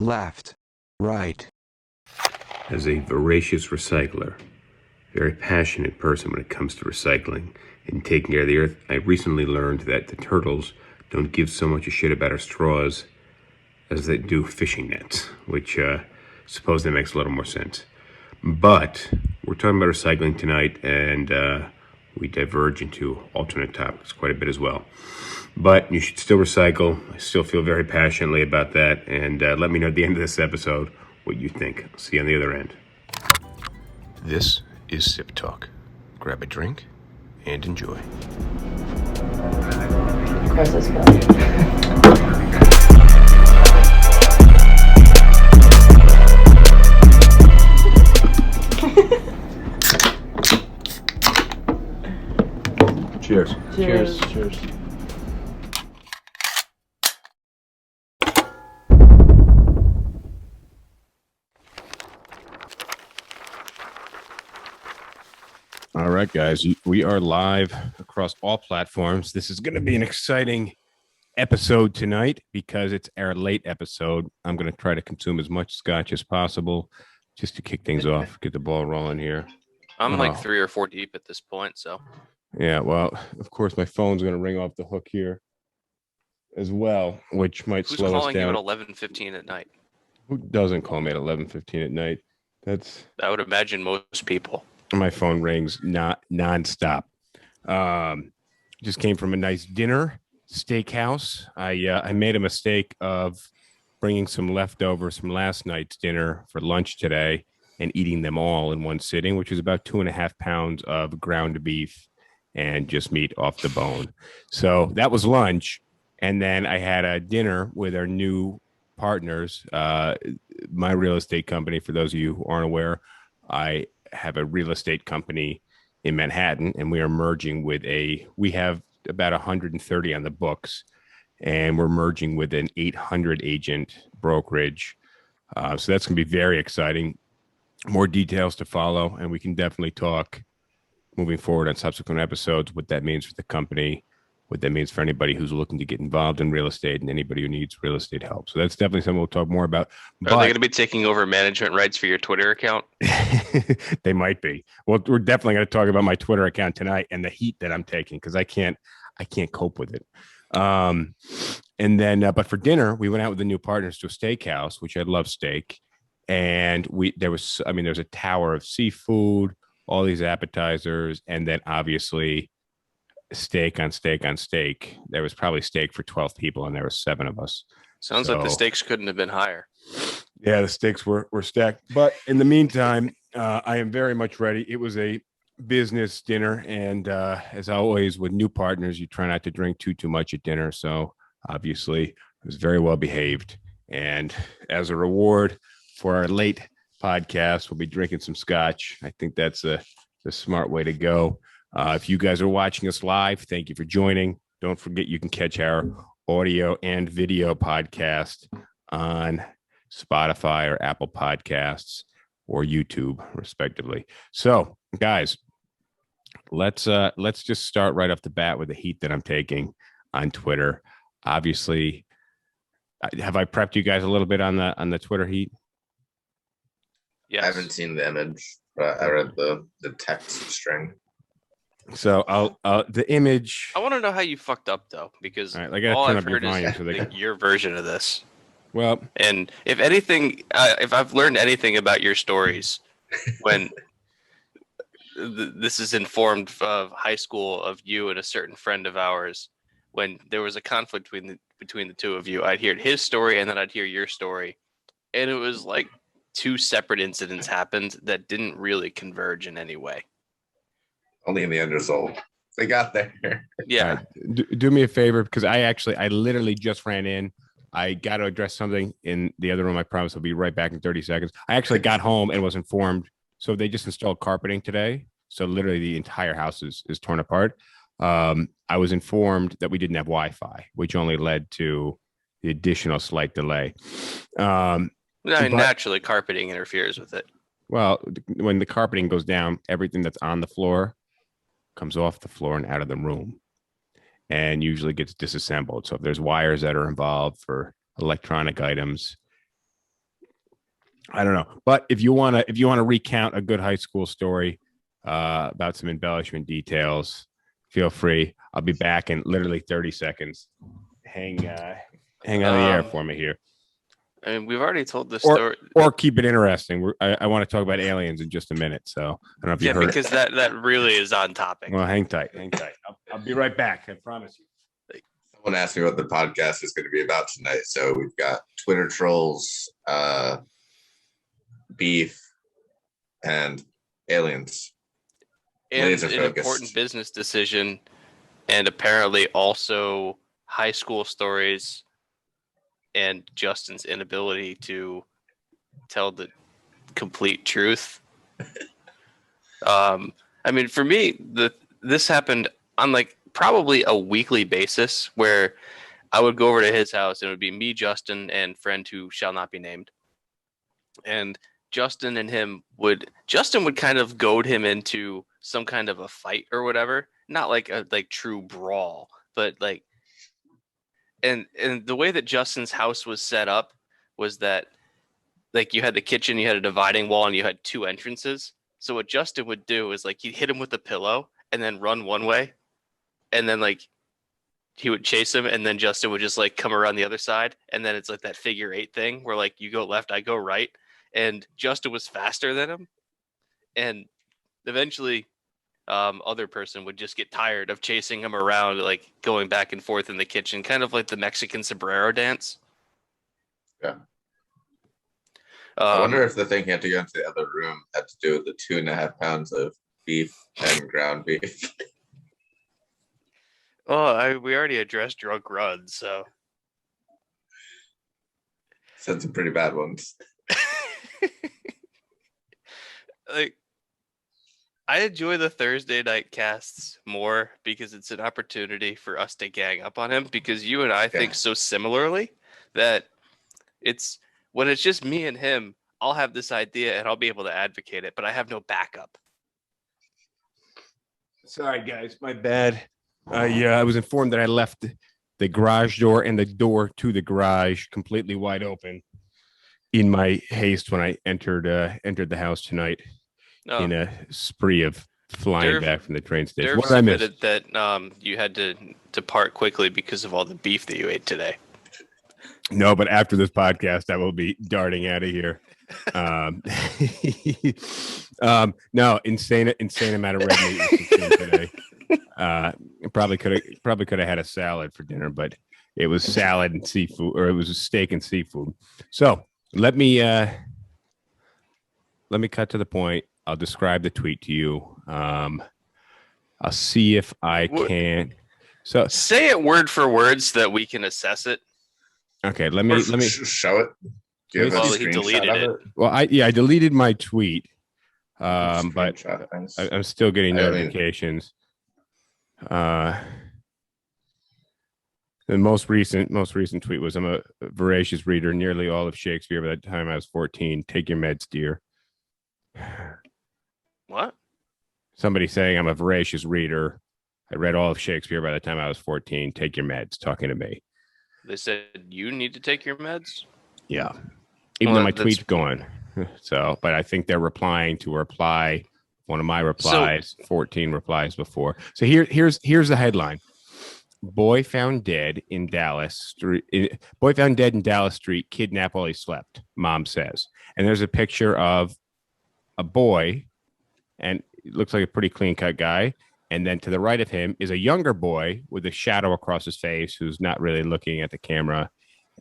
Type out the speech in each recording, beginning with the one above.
left, right. As a voracious recycler, very passionate person when it comes to recycling and taking care of the earth, I recently learned that the turtles don't give so much a shit about our straws as they do fishing nets, which supposedly makes a little more sense. But we're talking about recycling tonight, and we diverge into alternate topics quite a bit as well. But you should still recycle. I still feel very passionately about that, and let me know at the end of this episode what you think. I'll see you on the other end. This is SipTalk. Grab a drink and enjoy. Of course, let's go. Cheers. Cheers. Cheers. All right, guys, we are live across all platforms. This is going to be an exciting episode tonight because it's our late episode. I'm going to try to consume as much scotch as possible just to kick things off, get the ball rolling here. I'm like 3 or 4 deep at this point, so. Yeah, well, of course, my phone's going to ring off the hook here as well, which might Who's slow us calling you down. at 11:15 at night? Who doesn't call me at 11:15 at night? I would imagine most people. My phone rings nonstop. Just came from a nice dinner, steakhouse. I made a mistake of bringing some leftovers from last night's dinner for lunch today and eating them all in one sitting, which is about 2.5 pounds of ground beef and just meat off the bone. So that was lunch. And then I had a dinner with our new partners, my real estate company. For those of you who aren't aware, I have a real estate company in Manhattan, and we are merging with we have about 130 on the books, and we're merging with an 800 agent brokerage. So that's going to be very exciting. More details to follow, and we can definitely talk moving forward on subsequent episodes what that means for the company, what that means for anybody who's looking to get involved in real estate and anybody who needs real estate help. So that's definitely something we'll talk more about. Are they going to be taking over management rights for your Twitter account? They might be. Well, we're definitely going to talk about my Twitter account tonight and the heat that I'm taking because I can't cope with it. And then, but for dinner, we went out with the new partners to a steakhouse, which I love steak. And there was a tower of seafood, all these appetizers, and then obviously steak on steak on steak. There was probably steak for 12 people, and there were 7 of us. Sounds like the stakes couldn't have been higher. Yeah, the stakes were stacked. But in the meantime, I am very much ready. It was a business dinner, and as always with new partners, you try not to drink too much at dinner. So obviously, it was very well behaved. And as a reward for our late podcast, we'll be drinking some scotch. I think that's the smart way to go. If you guys are watching us live, thank you for joining. Don't forget you can catch our audio and video podcast on Spotify or Apple Podcasts or YouTube, respectively. So, guys, let's just start right off the bat with the heat that I'm taking on Twitter. Obviously, have I prepped you guys a little bit on the Twitter heat? Yes. I haven't seen the image, but I read the text string. So the image. I want to know how you fucked up though, because all I've heard is your version of this. Well, and if anything, if I've learned anything about your stories, when this is informed of high school of you and a certain friend of ours, when there was a conflict between the two of you, I'd hear his story and then I'd hear your story, and it was like 2 separate incidents happened that didn't really converge in any way. Only in the end result. They got there. Yeah. Do me a favor, because I literally just ran in. I got to address something in the other room. I promise I'll be right back in 30 seconds. I actually got home and was informed. So they just installed carpeting today. So literally the entire house is torn apart. I was informed that we didn't have Wi-Fi, which only led to the additional slight delay. Naturally, carpeting interferes with it. Well, when the carpeting goes down, everything that's on the floor comes off the floor and out of the room and usually gets disassembled. So if there's wires that are involved for electronic items, I don't know. But if you want to recount a good high school story about some embellishment details, feel free. I'll be back in literally 30 seconds. Hang on the air for me here. I mean, we've already told the story. Or keep it interesting. I want to talk about aliens in just a minute. So I don't know if you heard. Because that really is on topic. Well, hang tight. I'll be right back. I promise you. Someone asked me what the podcast is going to be about tonight. So we've got Twitter trolls, beef, and aliens. And an important business decision, and apparently also high school stories, and Justin's inability to tell the complete truth. I mean, for me, this happened on like probably a weekly basis where I would go over to his house and it would be me, Justin, and friend who shall not be named. And Justin would kind of goad him into some kind of a fight or whatever. Not like a true brawl, but like, and the way that Justin's house was set up was that like you had the kitchen, you had a dividing wall, and you had two entrances. So what Justin would do is like he'd hit him with a pillow and then run one way, and then like he would chase him, and then Justin would just like come around the other side, and then it's like that figure 8 thing where like you go left, I go right, and Justin was faster than him, and eventually other person would just get tired of chasing him around, like going back and forth in the kitchen, kind of like the Mexican sombrero dance. Yeah. I wonder if the thing he had to go into the other room had to do with the 2.5 pounds of beef and ground beef. Oh, we already addressed drunk runs, so. Said some pretty bad ones. Like, I enjoy the Thursday night casts more because it's an opportunity for us to gang up on him, because you and I think so similarly that it's when it's just me and him, I'll have this idea and I'll be able to advocate it, but I have no backup. Sorry, guys, my bad. I was informed that I left the garage door and the door to the garage completely wide open in my haste when I entered the house tonight in a spree of flying back from the train station. What did I miss? That you had to part quickly because of all the beef that you ate today. No, but after this podcast, I will be darting out of here. No, insane amount of red meat today. Probably could have had a salad for dinner, but it was salad and seafood, or it was a steak and seafood. So let me cut to the point. I'll describe the tweet to you. I'll see if I can. So say it word for word so that we can assess it. Okay, let me show it. Well, he deleted it. Well, I deleted my tweet, but I'm still getting notifications. The most recent tweet was, "I'm a voracious reader, nearly all of Shakespeare by the time I was 14. Take your meds, dear." What? Somebody saying I'm a voracious reader. I read all of Shakespeare by the time I was 14. Take your meds. Talking to me. They said you need to take your meds? Yeah. Even though my tweet's gone. So, but I think they're replying to a reply. One of my replies, 14 replies before. So here's the headline. Boy found dead in Dallas Street. Boy found dead in Dallas Street. Kidnapped while he slept, mom says. And there's a picture of a boy, and it looks like a pretty clean-cut guy. And then to the right of him is a younger boy with a shadow across his face who's not really looking at the camera.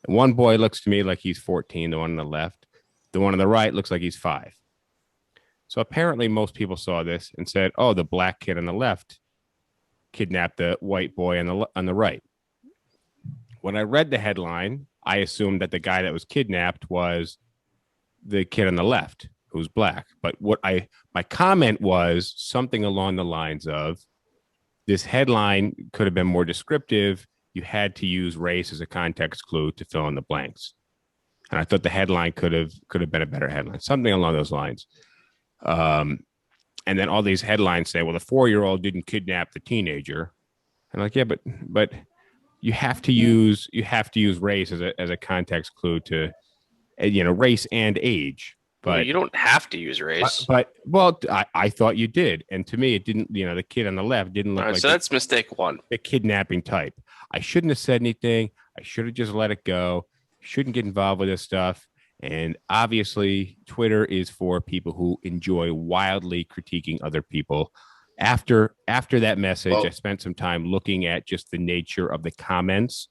One boy looks to me like he's 14, the one on the left. The one on the right looks like he's 5. So apparently most people saw this and said, oh, the black kid on the left kidnapped the white boy on the right. When I read the headline, I assumed that the guy that was kidnapped was the kid on the left, who's black. But my comment was something along the lines of, this headline could have been more descriptive. You had to use race as a context clue to fill in the blanks. And I thought the headline could have been a better headline, something along those lines. And then all these headlines say, well, the 4-year-old didn't kidnap the teenager. And I'm like, yeah, but you have to use race as a context clue to race and age. Well, But you don't have to use race. I thought you did, and to me, it didn't. The kid on the left didn't look All right, like so that's mistake one. a kidnapping type. I shouldn't have said anything. I should have just let it go. Shouldn't get involved with this stuff. And obviously, Twitter is for people who enjoy wildly critiquing other people. After that message, I spent some time looking at just the nature of the comments.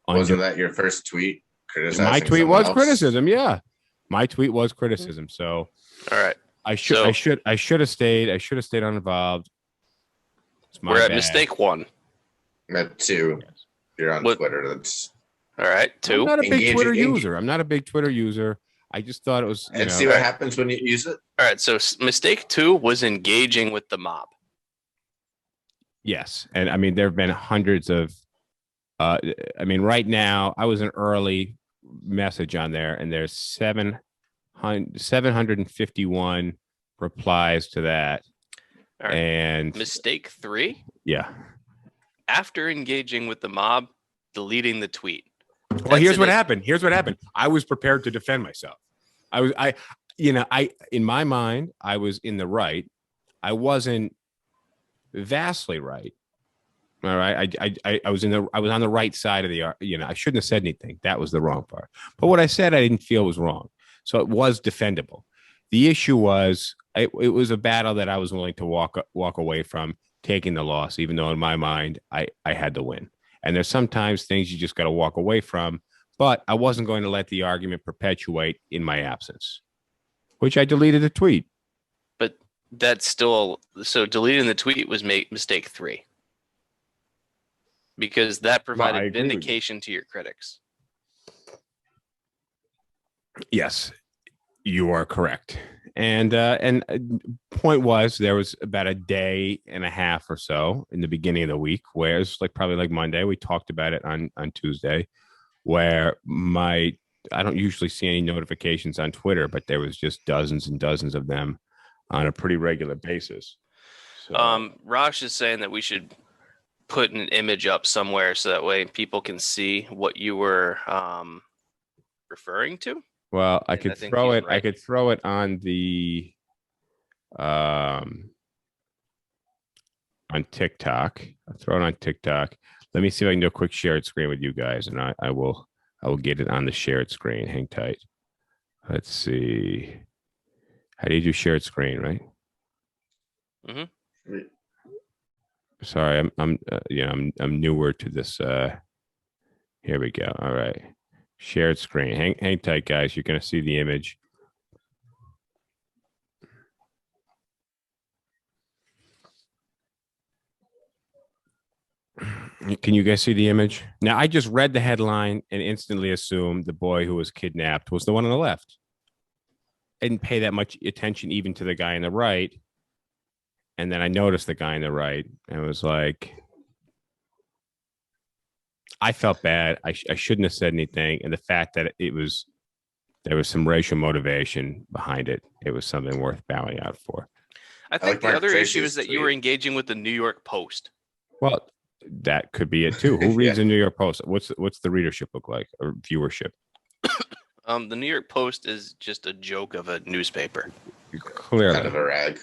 Wasn't that your first tweet? Criticizing my tweet someone was else? Criticism. Yeah, my tweet was criticism. So, all right, I should have stayed. I should have stayed uninvolved. We're at mistake one. At two, you're on Twitter. That's all right. Two. I'm not a big Twitter user. I'm not a big Twitter user. I just thought it was. See what happens when you use it. All right. So mistake two was engaging with the mob. Yes, and I mean there have been hundreds of. Right now I was an early message on there, and there's 751 replies to that. All right. And mistake three. Yeah. After engaging with the mob, deleting the tweet. Well, here's what happened. I was prepared to defend myself. In my mind, I was in the right. I wasn't vastly right. All right. I was on the right side of the, I shouldn't have said anything. That was the wrong part. But what I said, I didn't feel was wrong. So it was defendable. The issue was, it was a battle that I was willing to walk away from, taking the loss, even though in my mind, I had to win. And there's sometimes things you just got to walk away from, but I wasn't going to let the argument perpetuate in my absence, which I deleted the tweet. But that's still, so deleting the tweet was mistake three. Because that provided vindication to your critics. Yes, you are correct. And point was, there was about a day and a half or so in the beginning of the week where it's probably like Monday. We talked about it on Tuesday, where I don't usually see any notifications on Twitter, but there was just dozens and dozens of them on a pretty regular basis. So, Raj is saying that we should put an image up somewhere so that way people can see what you were referring to. Well, I could throw it. Right. I could throw it on the on TikTok. I'll throw it on TikTok. Let me see if I can do a quick shared screen with you guys, and I will get it on the shared screen. Hang tight. Let's see. How do you do shared screen? Right. Mm-hmm. Sorry, I'm newer to this. Here we go. All right. Shared screen. Hang tight, guys. You're going to see the image. Can you guys see the image? Now, I just read the headline and instantly assumed the boy who was kidnapped was the one on the left. I didn't pay that much attention even to the guy on the right. And then I noticed the guy on the right and was like, I felt bad. I shouldn't have said anything. And the fact that there was some racial motivation behind it, it was something worth bowing out for. I think the other issue is that you were engaging with the New York Post. Well, that could be it too. Who reads the New York Post? What's the readership look like or viewership? The New York Post is just a joke of a newspaper. Clearly. Kind of a rag.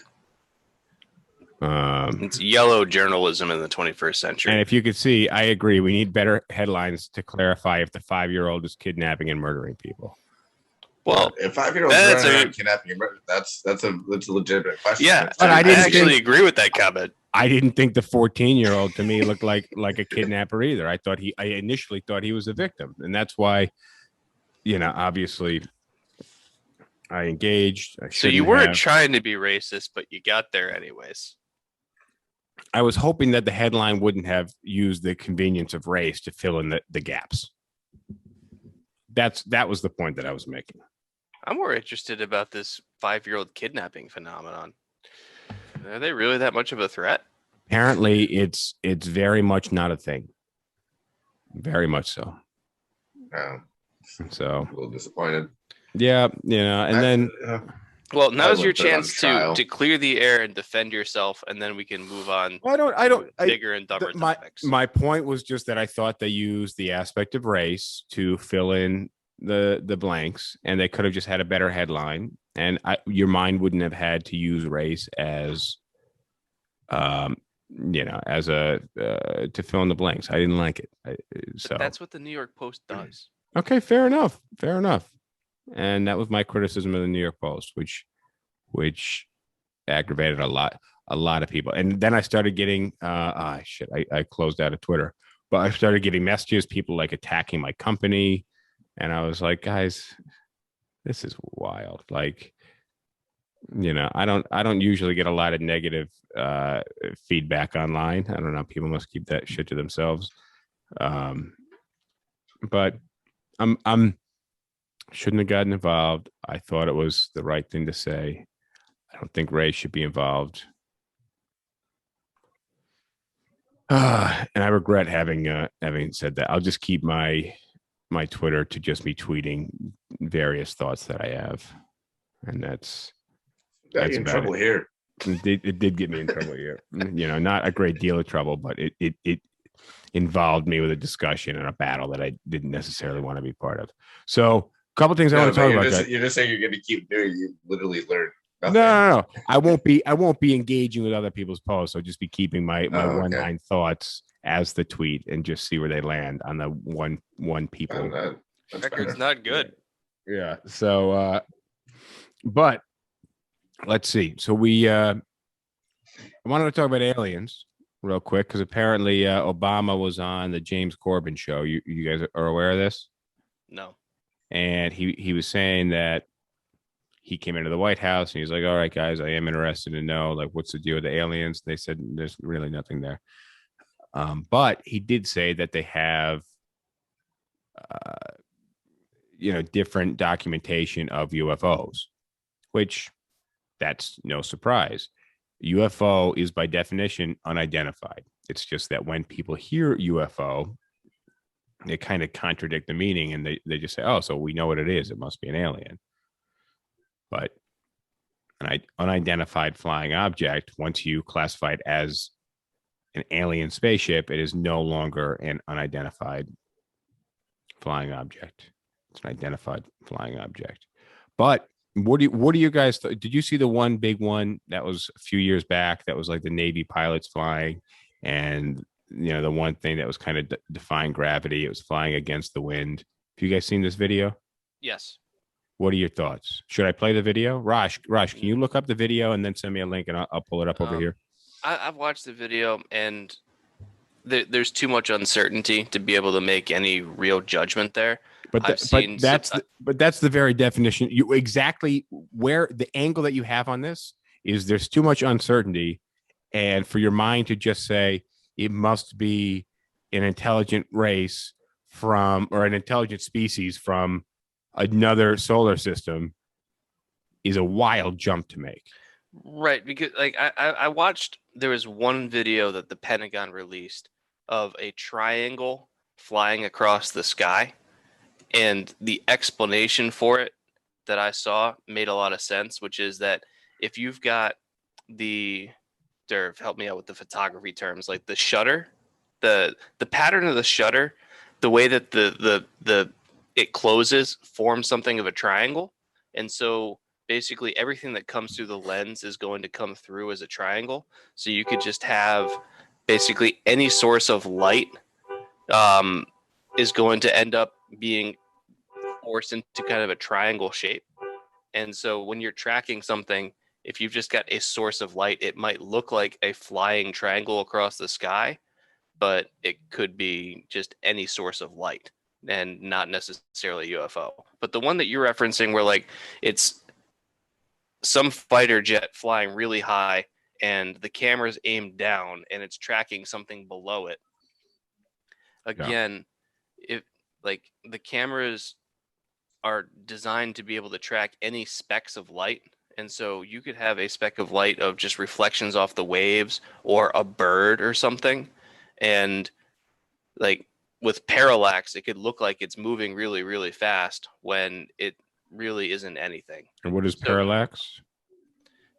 It's yellow journalism in the 21st century. And if you could see, I agree. We need better headlines to clarify if the 5-year-old is kidnapping and murdering people. Well, if 5-year-old is kidnapping and murdering, that's a legitimate question. Yeah, but I didn't agree with that comment. I didn't think the 14-year-old to me looked like a kidnapper either. I initially thought he was a victim, and that's why, obviously, I engaged. So you weren't trying to be racist, but you got there anyways. I was hoping that the headline wouldn't have used the convenience of race to fill in the gaps. That was the point that I was making. I'm more interested about this 5-year-old kidnapping phenomenon. Are they really that much of a threat? Apparently, it's very much not a thing. Very much so. Yeah. So a little disappointed. Yeah, then. Well, now's your chance to clear the air and defend yourself, and then we can move on. Well, I don't. Bigger and dumber topics. My point was just that I thought they used the aspect of race to fill in the blanks, and they could have just had a better headline, and your mind wouldn't have had to use race as as a to fill in the blanks. I didn't like it. So But that's what the New York Post does. Okay, fair enough. And that was my criticism of the New York Post, which aggravated a lot of people. And then I started getting I closed out of Twitter, but I started getting messages, people like attacking my company, and I was like, guys, this is wild. Like, I don't usually get a lot of negative feedback online. I don't know. People must keep that shit to themselves. But I'm shouldn't have gotten involved. I thought it was the right thing to say. I don't think Ray should be involved. And I regret having said that. I'll just keep my Twitter to just me tweeting various thoughts that I have, and that's in trouble here. It did get me in trouble here. Not a great deal of trouble, but it involved me with a discussion and a battle that I didn't necessarily want to be part of. So, a couple things I want to talk about. You're just saying you're going to keep doing. You literally learned nothing. No. I won't be engaging with other people's posts. I'll just be keeping my one-line thoughts as the tweet and just see where they land on the one people. Record's not good. Yeah. So, but let's see. So I wanted to talk about aliens real quick because apparently Obama was on the James Corbin show. You guys are aware of this? No. And he was saying that he came into the White House and he's like, all right, guys, I am interested to know, like, what's the deal with the aliens? They said there's really nothing there. But he did say that they have, different documentation of UFOs, which that's no surprise. UFO is by definition unidentified. It's just that when people hear UFO, they kind of contradict the meaning and they just say, oh, so we know what it is. It must be an alien. But an unidentified flying object, once you classify it as an alien spaceship, it is no longer an unidentified flying object. It's an identified flying object. But what do you guys did you see the one big one that was a few years back that was like the Navy pilots flying, and the one thing that was kind of defying gravity, it was flying against the wind? Have you guys seen this video? Yes. What are your thoughts? Should I play the video? Raj, can you look up the video and then send me a link and I'll pull it up over here? I've watched the video and there's too much uncertainty to be able to make any real judgment there. But that's the very definition. You exactly where the angle that you have on this is. There's too much uncertainty, and for your mind to just say it must be an intelligent race or an intelligent species from another solar system is a wild jump to make. Right, because like I watched, there was one video that the Pentagon released of a triangle flying across the sky, and the explanation for it that I saw made a lot of sense, which is that if you've got help me out with the photography terms, like the shutter, the pattern of the shutter, the way that the it closes forms something of a triangle, and so basically everything that comes through the lens is going to come through as a triangle. So you could just have basically any source of light is going to end up being forced into kind of a triangle shape. And so when you're tracking something, if you've just got a source of light, it might look like a flying triangle across the sky, but it could be just any source of light and not necessarily a UFO. But the one that you're referencing where like it's some fighter jet flying really high and the camera's aimed down and it's tracking something below it. Again, if like the cameras are designed to be able to track any specks of light. And so you could have a speck of light of just reflections off the waves or a bird or something. And like with parallax, it could look like it's moving really, really fast when it really isn't anything. And what is parallax?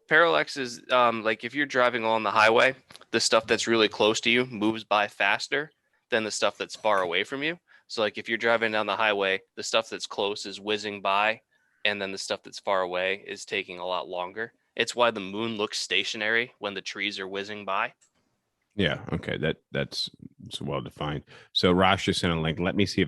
Parallax is like if you're driving along the highway, the stuff that's really close to you moves by faster than the stuff that's far away from you. So like if you're driving down the highway, the stuff that's close is whizzing by, and then the stuff that's far away is taking a lot longer. It's why the moon looks stationary when the trees are whizzing by. Yeah. Okay. That's well defined. So Rosh just sent a link. Let me see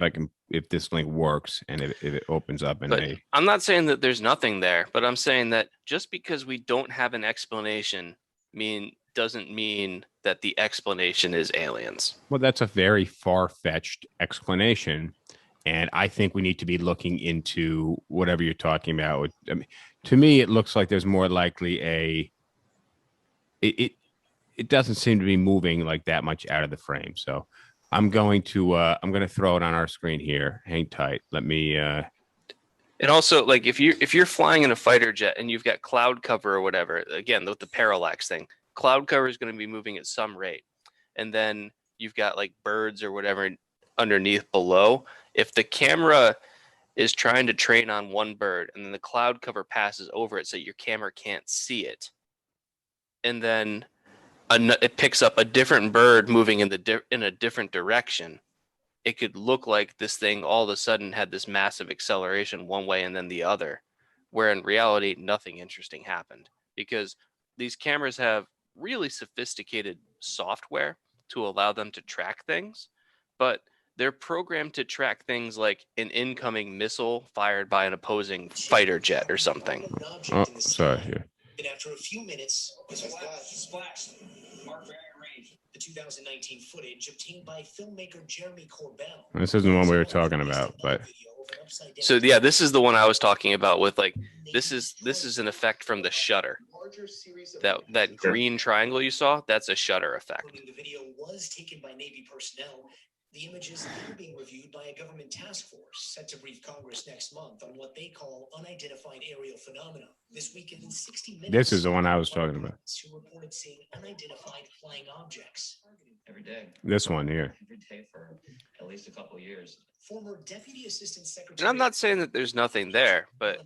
if this link works and if it opens up. And I'm not saying that there's nothing there, but I'm saying that just because we don't have an explanation doesn't mean that the explanation is aliens. Well, that's a very far-fetched explanation. And I think we need to be looking into whatever you're talking about. I mean, to me, it looks like there's more likely it doesn't seem to be moving like that much out of the frame. So I'm going to throw it on our screen here. Hang tight. Let me And also, like if you're flying in a fighter jet and you've got cloud cover or whatever, again with the parallax thing, cloud cover is going to be moving at some rate, and then you've got like birds or whatever underneath below. If the camera is trying to train on one bird and then the cloud cover passes over it so your camera can't see it, and then it picks up a different bird moving in a different direction, it could look like this thing all of a sudden had this massive acceleration one way and then the other, where in reality nothing interesting happened, because these cameras have really sophisticated software to allow them to track things, but they're programmed to track things like an incoming missile fired by an opposing fighter jet or something. Oh, sorry. Here. And after a few minutes, splash. Mark very range. The 2019 footage obtained by filmmaker Jeremy Corbell. This isn't the one we were talking about, but so yeah, this is the one I was talking about with like this is an effect from the shutter. That green triangle you saw, that's a shutter effect. The video was taken by Navy personnel. The images are being reviewed by a government task force set to brief Congress next month on what they call unidentified aerial phenomena. This week in 60 minutes. This is the one I was talking about. Who reported seeing unidentified flying objects every day. This one here. Every day for at least a couple of years. Former Deputy Assistant Secretary. And I'm not saying that there's nothing there, but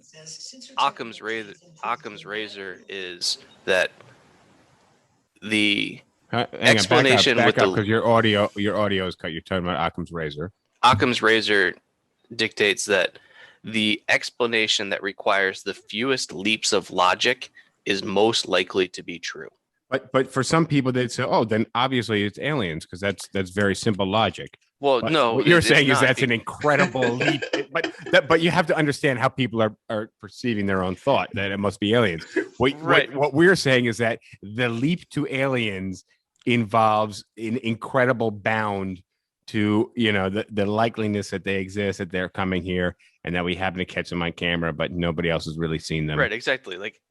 Occam's razor is that the explanation back up, because your audio is cut. You're talking about Occam's razor. Occam's razor dictates that the explanation that requires the fewest leaps of logic is most likely to be true. But for some people, they'd say, "Oh, then obviously it's aliens," because that's very simple logic. Well, but no, what you're saying is that's an incredible leap. But you have to understand how people are perceiving their own thought, that it must be aliens. What we're saying is that the leap to aliens involves an incredible bound to, the likeliness that they exist, that they're coming here, and that we happen to catch them on camera, but nobody else has really seen them. Right, exactly. Like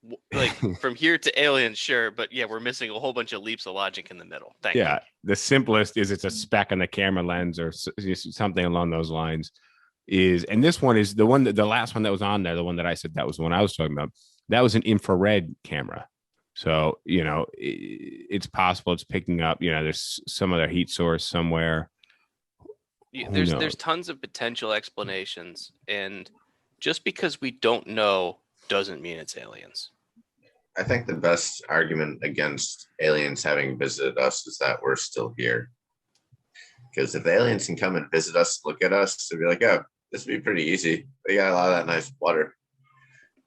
from here to aliens, sure, but yeah, we're missing a whole bunch of leaps of logic in the middle. Thank you. The simplest is it's a speck on the camera lens or something along those lines. And this one is the last one that was on there, the one that I said that was the one I was talking about. That was an infrared camera. So, it's possible it's picking up, there's some other heat source somewhere. There's tons of potential explanations, and just because we don't know doesn't mean it's aliens. I think the best argument against aliens having visited us is that we're still here. Because if the aliens can come and visit us, look at us, they'd be like, "Oh, this would be pretty easy. They got a lot of that nice water.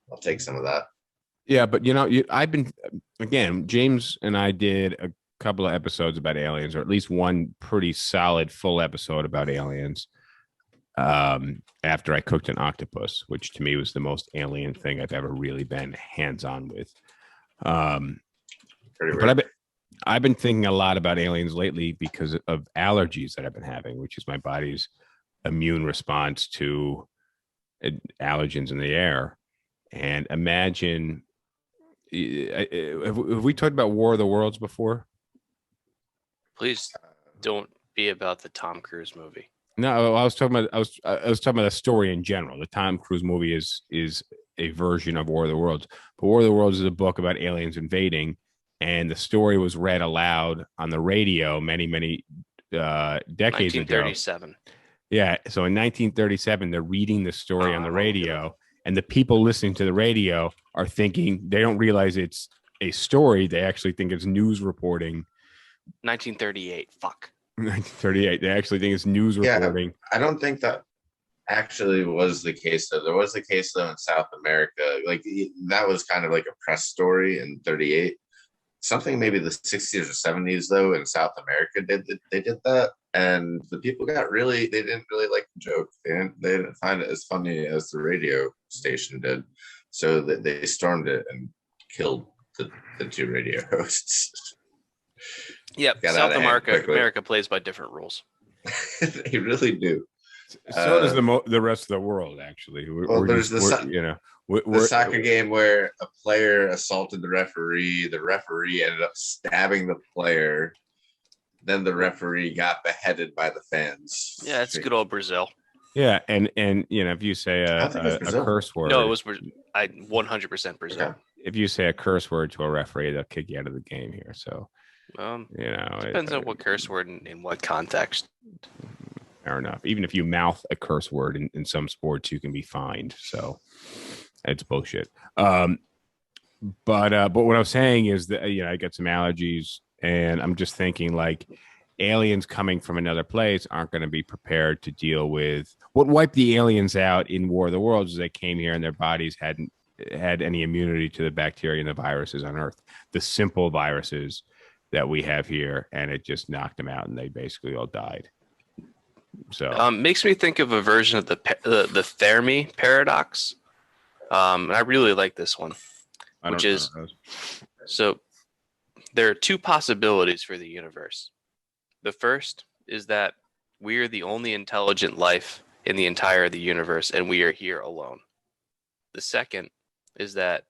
I'll take some of that." Yeah, but James and I did a couple of episodes about aliens, or at least one pretty solid full episode about aliens. After I cooked an octopus, which to me was the most alien thing I've ever really been hands-on with. But I've been thinking a lot about aliens lately because of allergies that I've been having, which is my body's immune response to allergens in the air. And imagine, have we talked about War of the Worlds before? Please don't be about the Tom Cruise movie. No, I was talking about a story in general. The Tom Cruise movie is a version of War of the Worlds. But War of the Worlds is a book about aliens invading, and the story was read aloud on the radio many decades 1937. ago. Yeah, so in 1937, they're reading the story on the radio, and the people listening to the radio are thinking, they don't realize it's a story. They actually think it's news reporting. 1938. Fuck. 1938. They actually think it's news Yeah, reporting. I don't think that actually was the case though. There was a case though in South America. Like that was kind of like a press story in 38. Something maybe the 60s or 70s though in South America they did that, and the people got really, they didn't really like the joke. They didn't find it as funny as the radio station did, so that they stormed it and killed the two radio hosts. Yep, Got out South of hand America quickly. America plays by different rules. They really do. So does the rest of the world, actually. Well, there's the soccer game where a player assaulted the referee. The referee ended up stabbing the player. Then the referee got beheaded by the fans. Yeah, it's good old Brazil. Yeah, and if you say a curse word, no, it was 100% Brazil. Okay. If you say a curse word to a referee, they'll kick you out of the game here. So, depends on what curse word and in what context. Fair enough. Even if you mouth a curse word in some sports, you can be fined. So it's bullshit. But what I was saying is that I got some allergies, and I'm just thinking like aliens coming from another place aren't going to be prepared to deal with what wiped the aliens out in War of the Worlds. Is they came here and their bodies hadn't had any immunity to the bacteria and the viruses on Earth, the simple viruses that we have here, and it just knocked them out, and they basically all died. So makes me think of a version of the Fermi paradox. I really like this one, so there are two possibilities for the universe. The first is that we are the only intelligent life in the entire of the universe, and we are here alone. The second is that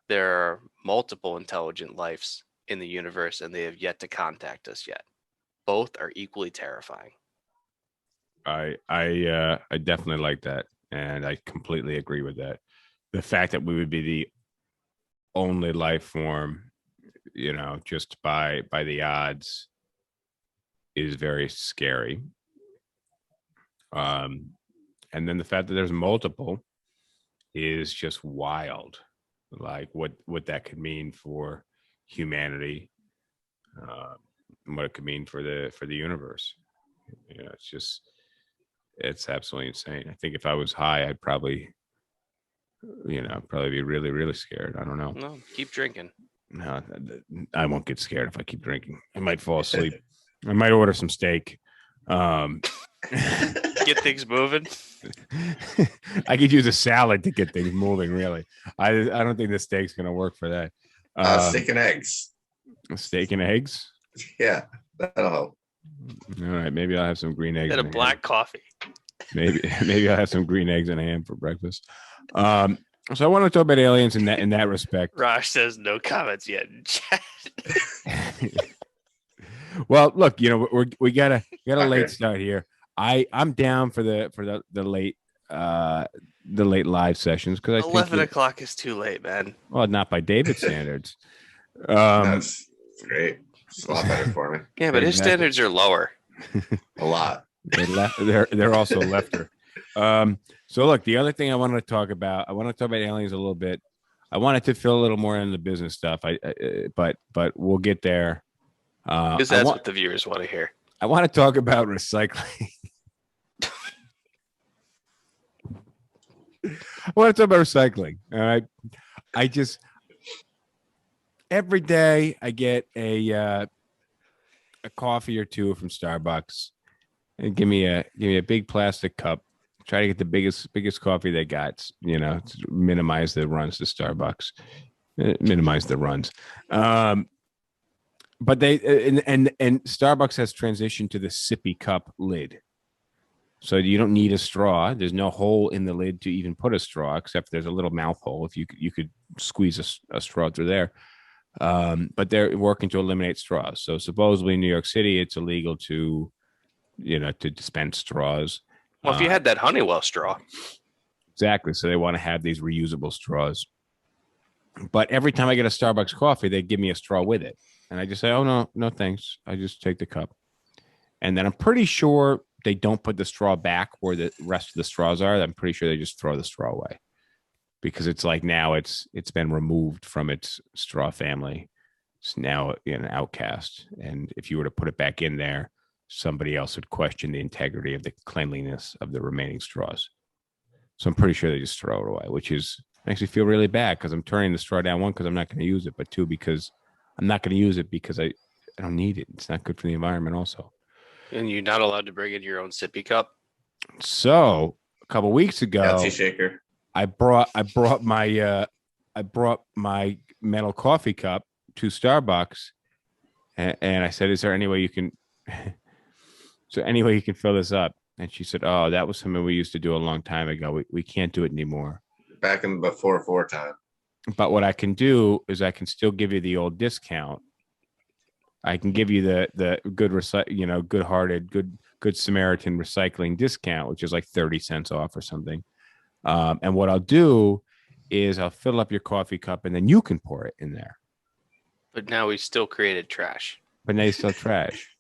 there are multiple intelligent lives in the universe, and they have yet to contact us yet. Both are equally terrifying. I definitely like that, and I completely agree with that. The fact that we would be the only life form, just by the odds, is very scary. And then the fact that there's multiple is just wild. Like what that could mean for humanity, and what it could mean for the universe. It's absolutely insane. I think if I was high, I'd probably be really, really scared. I don't know. No, keep drinking. No, I won't get scared if I keep drinking. I might fall asleep. I might order some steak. Get things moving. I could use a salad to get things moving. Really, I don't think the steak's gonna work for that. Steak and eggs. Steak and eggs. Yeah, that'll help. All right, maybe I'll have some green eggs And a black coffee. Maybe I'll have some green eggs and ham for breakfast. So I want to talk about aliens in that respect. Raj says no comments yet in chat. Well, look, we got a late start here. I'm down for the late live sessions because 11 o'clock is too late, man. Well, not by David's standards. That's great. It's a lot better for me. Yeah, but his standards are lower. A lot. They're also lefter. So look, the other thing I want to talk about aliens a little bit. I wanted to fill a little more in the business stuff. But we'll get there. Because that's what the viewers want to hear. I want to talk about recycling. I want to talk about recycling. All right. I just every day I get a coffee or two from Starbucks, and give me a big plastic cup. Try to get the biggest coffee they got. To minimize the runs to Starbucks. Minimize the runs. But they and Starbucks has transitioned to the sippy cup lid. So you don't need a straw. There's no hole in the lid to even put a straw, except there's a little mouth hole if you could squeeze a straw through there. But they're working to eliminate straws. So supposedly in New York City, it's illegal to dispense straws. Well, if you had that Honeywell straw. Exactly. So they want to have these reusable straws. But every time I get a Starbucks coffee, they give me a straw with it. And I just say, oh, no, thanks. I just take the cup. And then I'm pretty sure they don't put the straw back where the rest of the straws are. I'm pretty sure they just throw the straw away. Because it's like now it's been removed from its straw family. It's now an outcast. And if you were to put it back in there, somebody else would question the integrity of the cleanliness of the remaining straws. So I'm pretty sure they just throw it away, which makes me feel really bad because I'm turning the straw down, one, because I'm not going to use it, but two, because I'm not going to use it because I don't need it. It's not good for the environment also. And you're not allowed to bring in your own sippy cup. So a couple weeks ago, Yahtzee shaker. I brought my metal coffee cup to Starbucks, and I said, "Is there any way you can fill this up?" And she said, "Oh, that was something we used to do a long time ago. We can't do it anymore." Back in before 4 time. But what I can do is I can still give you the old discount. I can give you the good-hearted, good Samaritan recycling discount, which is like 30 cents off or something. And what I'll do is I'll fill up your coffee cup and then you can pour it in there. But now we still created trash. But now you still trash.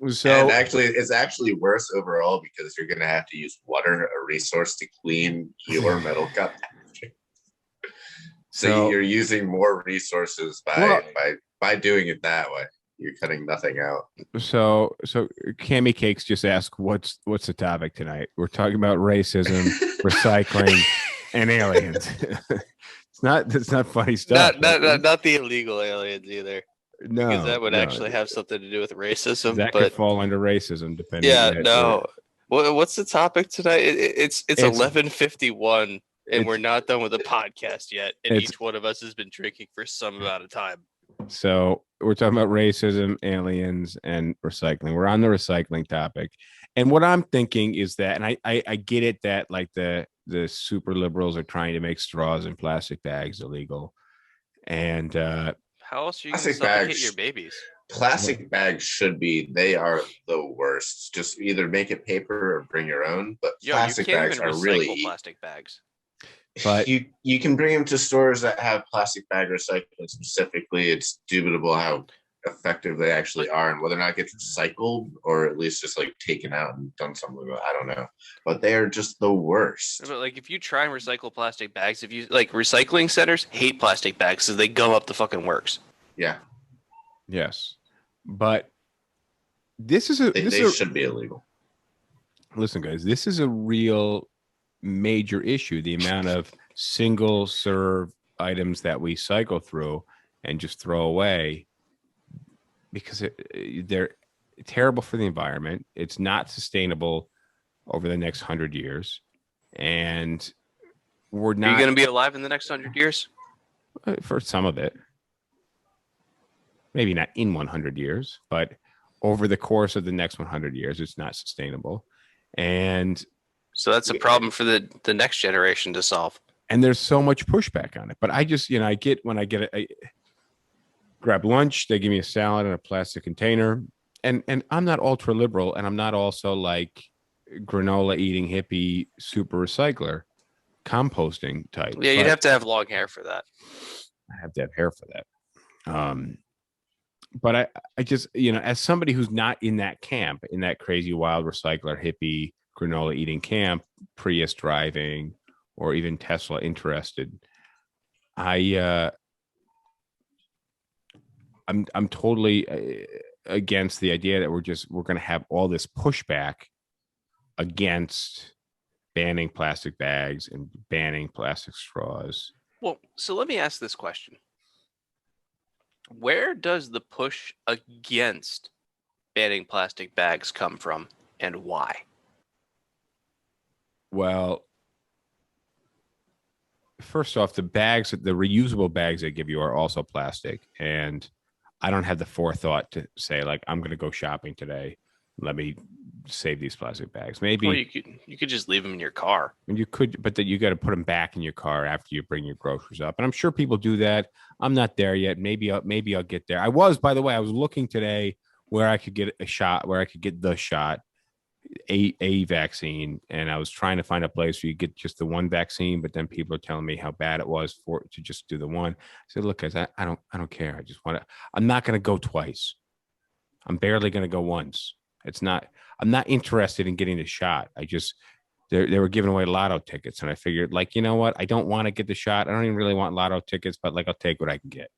So And actually, it's actually worse overall because you're going to have to use water, a resource, to clean your metal cup. So you're using more resources by doing it that way. You're cutting nothing out. So Cammy Cakes just asked, what's the topic tonight? We're talking about racism, recycling, and aliens. It's not funny stuff. Not the illegal aliens either. No, because that would actually have something to do with racism. That could fall under racism, depending. Yeah, no. What's the topic tonight? It's 11:51, and we're not done with the podcast yet. And each one of us has been drinking for some amount of time. So we're talking about racism, aliens, and recycling. We're on the recycling topic, and what I'm thinking is that, and I get it that like the super liberals are trying to make straws and plastic bags illegal, and how else are you going to suffocate your babies? Plastic bags they are the worst. Just either make it paper or bring your own. But plastic bags are really plastic bags. But you can bring them to stores that have plastic bag recycling specifically. It's dubitable how effective they actually are and whether or not it gets recycled or at least just like taken out and done something with it. I don't know. But they are just the worst. But like if you try and recycle plastic bags, if you like recycling centers hate plastic bags because they gum up the fucking works. Yeah. Yes. But they should be illegal. Listen, guys, this is a real major issue. The amount of single serve items that we cycle through and just throw away because they're terrible for the environment. It's not sustainable over the next 100 years. And we're not. Are you going to be alive in the next 100 years? For some of it. Maybe not in 100 years, but over the course of the next 100 years, it's not sustainable. And so that's a problem for the next generation to solve. And there's so much pushback on it. But I just, I grab lunch, they give me a salad in a plastic container. And I'm not ultra liberal, and I'm not also like granola eating hippie super recycler, composting type. Yeah, you'd have to have long hair for that. I have to have hair for that. But I just, as somebody who's not in that camp, in that crazy wild recycler, hippie, granola eating camp, Prius driving, or even Tesla interested, I'm totally against the idea that we're going to have all this pushback against banning plastic bags and banning plastic straws. Well, so let me ask this question. Where does the push against banning plastic bags come from and why? Well, first off, the reusable bags they give you are also plastic. And I don't have the forethought to say, like, I'm going to go shopping today. Let me save these plastic bags. Maybe you could just leave them in your car. And you could, but then you got to put them back in your car after you bring your groceries up. And I'm sure people do that. I'm not there yet. Maybe I'll get there. I was looking today where I could get the shot, a vaccine, and I was trying to find a place where you get just the one vaccine. But then people are telling me how bad it was to just do the one. I said, look, guys, I don't care. I just I'm not going to go twice. I'm barely going to go once. I'm not interested in getting the shot. They were giving away lotto tickets, and I figured, like, you know what? I don't want to get the shot. I don't even really want lotto tickets, but like, I'll take what I can get.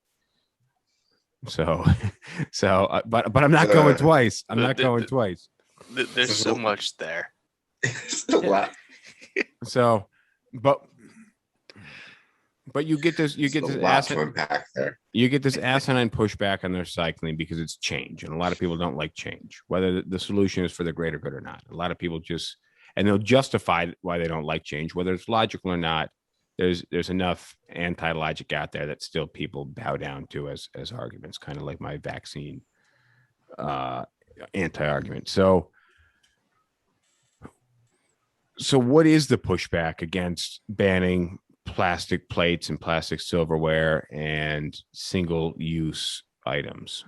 So, but I'm not going twice. I'm not the- going the- twice. There's so much there. It's a lot. So, but you get this There's a lot to unpack there. you get this asinine pushback on their cycling because it's change, and a lot of people don't like change, whether the solution is for the greater good or not. A lot of people just, and they'll justify why they don't like change, whether it's logical or not. There's enough anti-logic out there that still people bow down to as arguments, kind of like my vaccine anti-argument. So what is the pushback against banning plastic plates and plastic silverware and single-use items?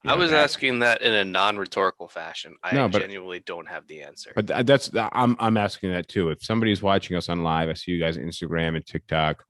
I was asking that in a non-rhetorical fashion. I but genuinely don't have the answer. But I'm asking that too. If somebody's watching us on live, I see you guys on Instagram and TikTok,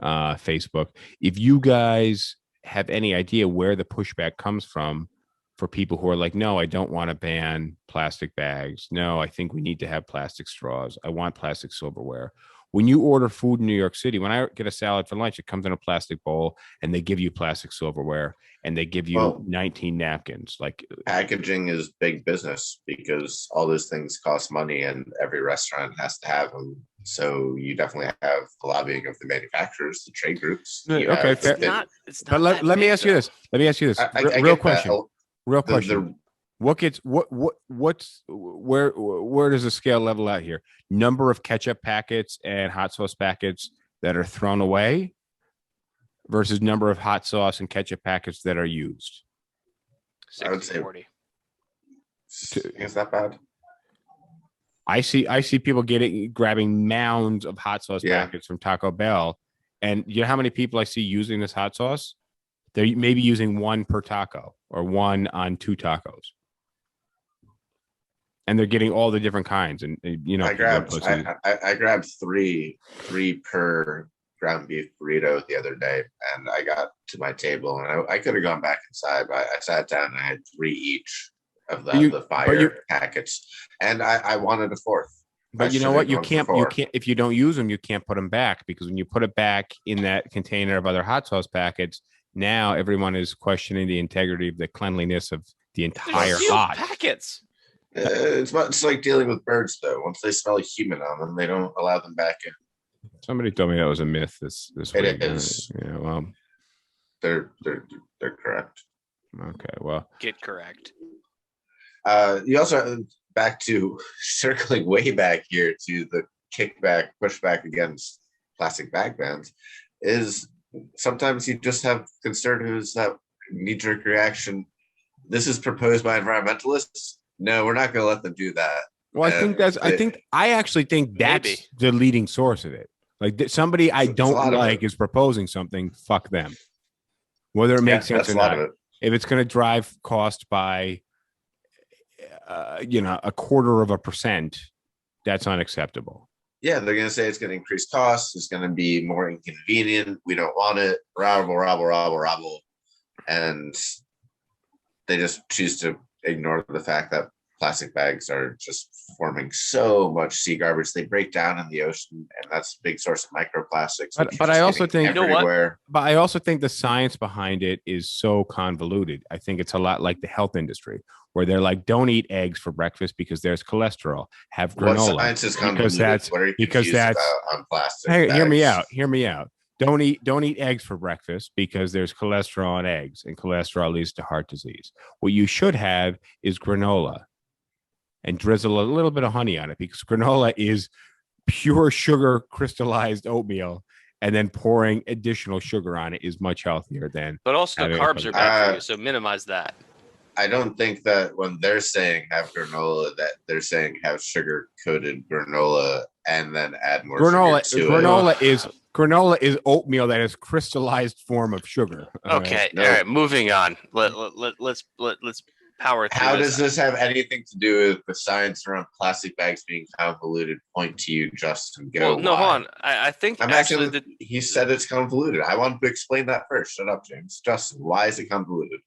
Facebook. If you guys have any idea where the pushback comes from for people who are like, no, I don't want to ban plastic bags. No, I think we need to have plastic straws. I want plastic silverware. When you order food in New York City, when I get a salad for lunch, it comes in a plastic bowl and they give you plastic silverware and they give you 19 napkins. Like, packaging is big business because all those things cost money and every restaurant has to have them. So you definitely have the lobbying of the manufacturers, the trade groups. Okay, fair. It's not But let me ask you this. Let me ask you this. Real question. Real question. What gets what's where does the scale level out here? Number of ketchup packets and hot sauce packets that are thrown away versus number of hot sauce and ketchup packets that are used. I would say 40. Is that bad? I see people grabbing mounds of hot sauce packets from Taco Bell, and you know how many people I see using this hot sauce? They're maybe using one per taco or one on 2 tacos. And they're getting all the different kinds. And I grabbed three per ground beef burrito the other day, and I got to my table and I could have gone back inside, but I sat down and I had 3 each of the fire packets, and I wanted a fourth. But you know what? You can't if you don't use them, you can't put them back, because when you put it back in that container of other hot sauce packets, now everyone is questioning the integrity of the cleanliness of the entire lot. Packets. It's like dealing with birds, though. Once they smell human on them, they don't allow them back in. Somebody told me that was a myth. This week. It is. Yeah, well, they're correct. Okay, well, get correct. You also, back to circling way back here to the pushback against plastic bag bans, is sometimes you just have conservatives that knee-jerk reaction. This is proposed by environmentalists. No, we're not going to let them do that. Well, I actually think that's maybe the leading source of it. Like, somebody I don't like is proposing something. Fuck them. Whether it makes sense or not. If it's going to drive cost by, 0.25%, that's unacceptable. Yeah, they're going to say it's going to increase costs. It's going to be more inconvenient. We don't want it. Rabble. And they just choose to ignore the fact that plastic bags are just forming so much sea garbage. They break down in the ocean, and that's a big source of microplastics. But I also think, But I also think the science behind it is so convoluted. I think it's a lot like the health industry, where they're like, don't eat eggs for breakfast because there's cholesterol. Have granola. What science is convoluted? Because that's on plastic. Hey, hear me out. Don't eat eggs for breakfast because there's cholesterol in eggs, and cholesterol leads to heart disease. What you should have is granola, and drizzle a little bit of honey on it, because granola is pure sugar crystallized oatmeal, and then pouring additional sugar on it is much healthier than. But also the carbs are bad for you, so minimize that. I don't think that when they're saying have granola, that they're saying have sugar-coated granola and then add more sugar to it. Granola is oatmeal that is crystallized form of sugar. Okay, all right, moving on. Let's power through. How does this have anything to do with the science around plastic bags being convoluted? Point to you, Justin. Go. Well, no, hold on. I think he said it's convoluted. I want to explain that first. Shut up, James. Justin, why is it convoluted?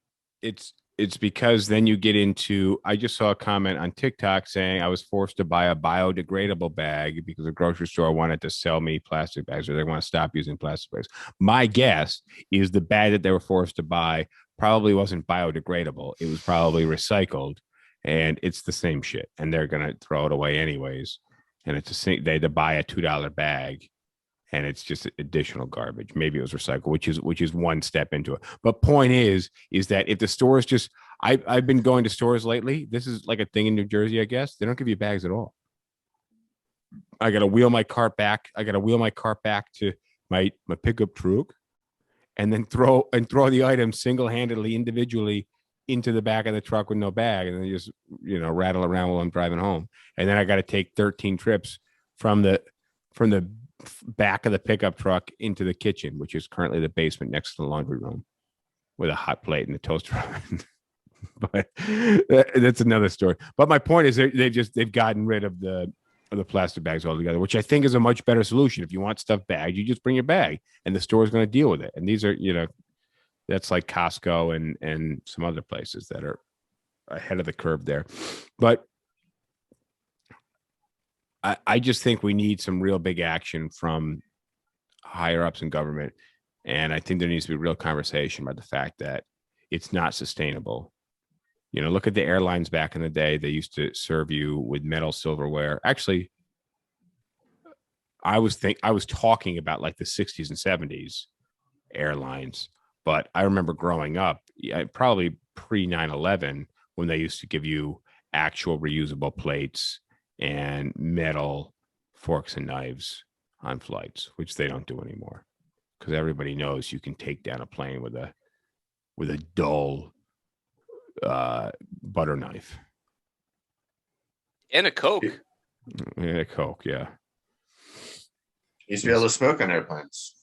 It's because then you get into, I just saw a comment on TikTok saying I was forced to buy a biodegradable bag because the grocery store wanted to sell me plastic bags, or they want to stop using plastic bags. My guess is the bag that they were forced to buy probably wasn't biodegradable. It was probably recycled, and it's the same shit. And they're gonna throw it away anyways. And it's they had to buy a $2 bag, and it's just additional garbage. Maybe it was recycled, which is one step into it. But point is that if the stores just, I've been going to stores lately. This is like a thing in New Jersey, I guess. They don't give you bags at all. I got to wheel my cart back. I got to wheel my cart back to my pickup truck, and then throw the items single-handedly, individually into the back of the truck with no bag, and then just rattle around while I'm driving home. And then I got to take 13 trips from the back of the pickup truck into the kitchen, which is currently the basement next to the laundry room, with a hot plate and a toaster oven. But that's another story. But my point is they've gotten rid of the plastic bags altogether, which I think is a much better solution. If you want stuff bagged, you just bring your bag, and the store is going to deal with it. And these are, that's like Costco and some other places that are ahead of the curve there. But I just think we need some real big action from higher ups in government. And I think there needs to be real conversation about the fact that it's not sustainable. Look at the airlines back in the day. They used to serve you with metal silverware. Actually, I was talking about like the 60s and 70s airlines, but I remember growing up, probably pre 9/11, when they used to give you actual reusable plates and metal forks and knives on flights, which they don't do anymore, because everybody knows you can take down a plane with a dull butter knife And a Coke. and a Coke. Yeah. Used to be able to smoke on airplanes.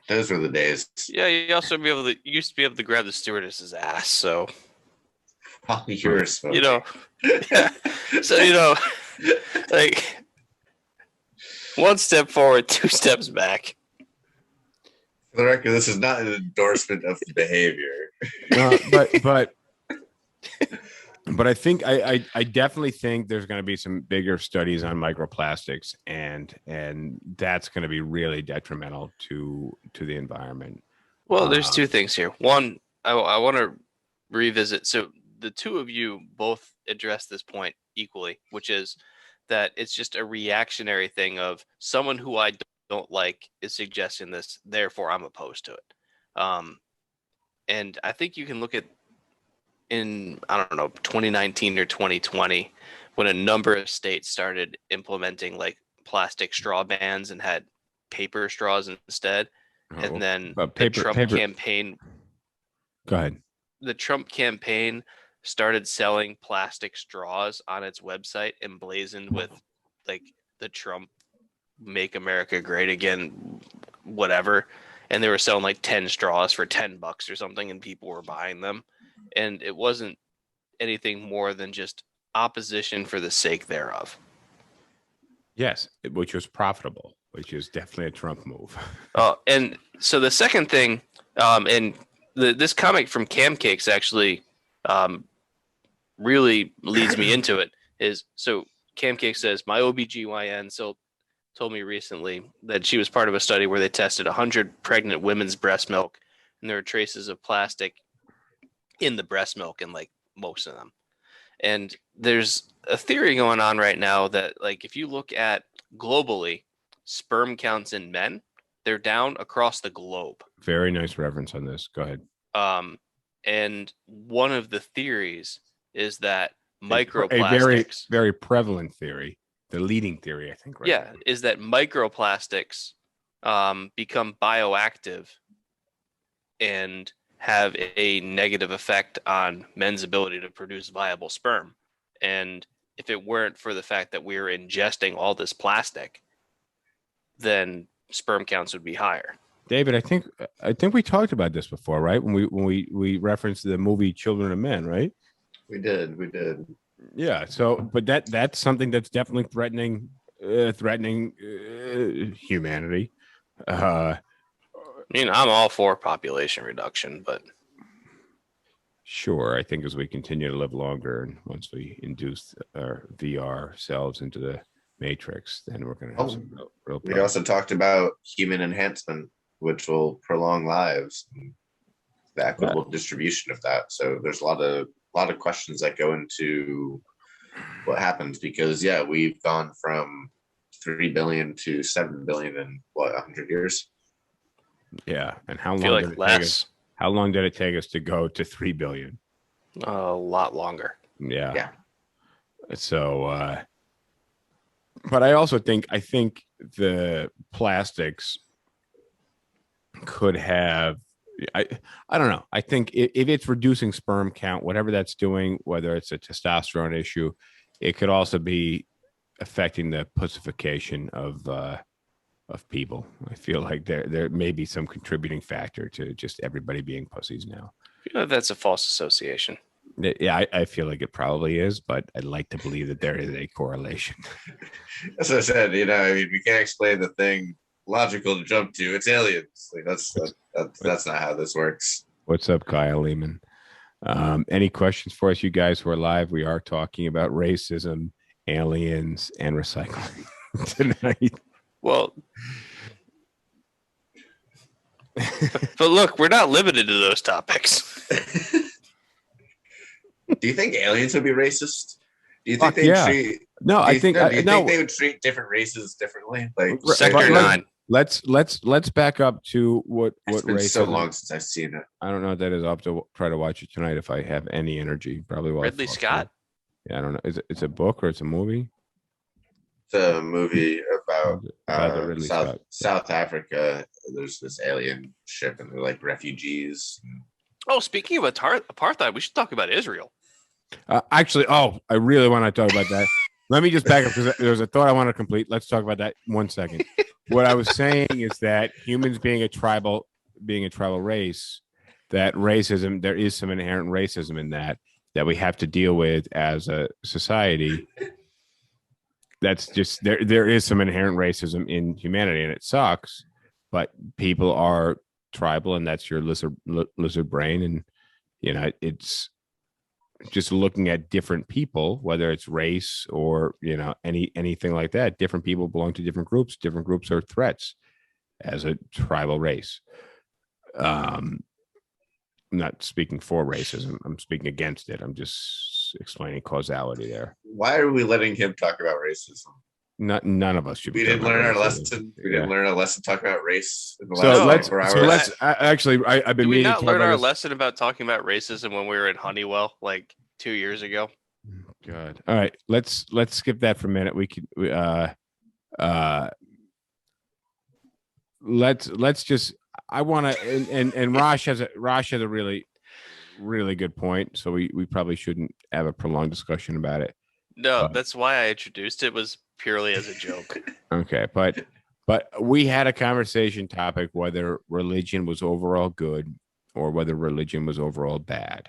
Those were the days. Yeah, you also used to be able to grab the stewardess's ass. So While you were smoking. yeah. So like one step forward, two steps back. For the record, this is not an endorsement of the behavior. But I think I definitely think there's going to be some bigger studies on microplastics, and that's going to be really detrimental to the environment. Well, there's two things here. One, I want to revisit. So the two of you both address this point equally, which is that it's just a reactionary thing of someone who I don't like is suggesting this, therefore I'm opposed to it. And I think you can look at in, I don't know, 2019 or 2020, when a number of states started implementing like plastic straw bans and had paper straws instead. And then the Trump campaign. Go ahead. The Trump campaign started selling plastic straws on its website, emblazoned with like the Trump "Make America Great Again" whatever, and they were selling like 10 straws for $10 or something, and people were buying them. And it wasn't anything more than just opposition for the sake thereof. Yes, which was profitable, which is definitely a Trump move. And so the second thing, and this comic from Cam Cakes actually really leads me into it, is so Cam Cake says, my OBGYN told me recently that she was part of a study where they tested 100 pregnant women's breast milk, and there were traces of plastic in the breast milk in like most of them. And there's a theory going on right now that like if you look at globally sperm counts in men, they're down across the globe. Very nice reference on this. Go ahead. And one of the theories is that microplastics, a very, very prevalent theory, the leading theory, I think. Right yeah, now is that microplastics become bioactive and have a negative effect on men's ability to produce viable sperm. And if it weren't for the fact that we were ingesting all this plastic, then sperm counts would be higher. David, I think we talked about this before, right? When we referenced the movie Children of Men, right? We did. Yeah. So, but that's something that's definitely threatening humanity. I mean, I'm all for population reduction, but sure, I think as we continue to live longer, and once we induce our VR selves into the matrix, then we're going to have some real We also talked about human enhancement, which will prolong lives. the equitable distribution of that. So there's a lot of questions that go into what happens, because we've gone from 3 billion to 7 billion in 100 years. Yeah, and how I feel long like did it take us? less, How long did it take us to go to 3 billion? a lot longer. Yeah. So, but I think the plastics could have. I don't know. I think if it's reducing sperm count, whatever that's doing, whether it's a testosterone issue, it could also be affecting the pussification of people. I feel like there may be some contributing factor to just everybody being pussies now. That's a false association. Yeah, I feel like it probably is, but I'd like to believe that there is a correlation. As I said, we can't explain the thing logical to jump to. It's aliens. Like that's not how this works. What's up, Kyle Lehman? Any questions for us, you guys who are live? We are talking about racism, aliens, and recycling tonight. Well, but look, we're not limited to those topics. Do you think aliens would be racist? Do you Fuck think yeah. treat? No, I think Do you no. think they would treat different races differently? Like Sector 9. Let's back up to what It's been racism. so long since I've seen it. I don't know what that is. I'll have to try to watch it tonight if I have any energy. Probably will. Ridley Scott. Yeah, I don't know. It's a book or it's a movie? It's a movie about the Ridley Scott. South Africa. There's this alien ship, and they're like refugees. Oh, speaking of apartheid, we should talk about Israel. Actually, I really want to talk about that. Let me just back up because there's a thought I want to complete. Let's talk about that 1 second. What I was saying is that humans being a tribal race, that racism, there is some inherent racism in that we have to deal with as a society. That's just there is some inherent racism in humanity, and it sucks, but people are tribal, and that's your lizard brain, and it's just looking at different people, whether it's race or anything like that. Different people belong to different groups. Different groups are threats as a tribal race. I'm not speaking for racism. I'm speaking against it. I'm just explaining causality there. Why are we letting him talk about racism? None of us should be. We didn't learn our lesson. We didn't learn a lesson talking about race in the So last 24 hours. So let's actually. I've been. Did we meaning not to learn talk about our this. lesson about talking about racism when we were in Honeywell like 2 years ago? God. All right. Let's skip that for a minute. We could. Let's just. I want to. And Rosh has a really good point. So we probably shouldn't have a prolonged discussion about it. No, that's why I introduced it, was purely as a joke. Okay, but we had a conversation topic whether religion was overall good or whether religion was overall bad.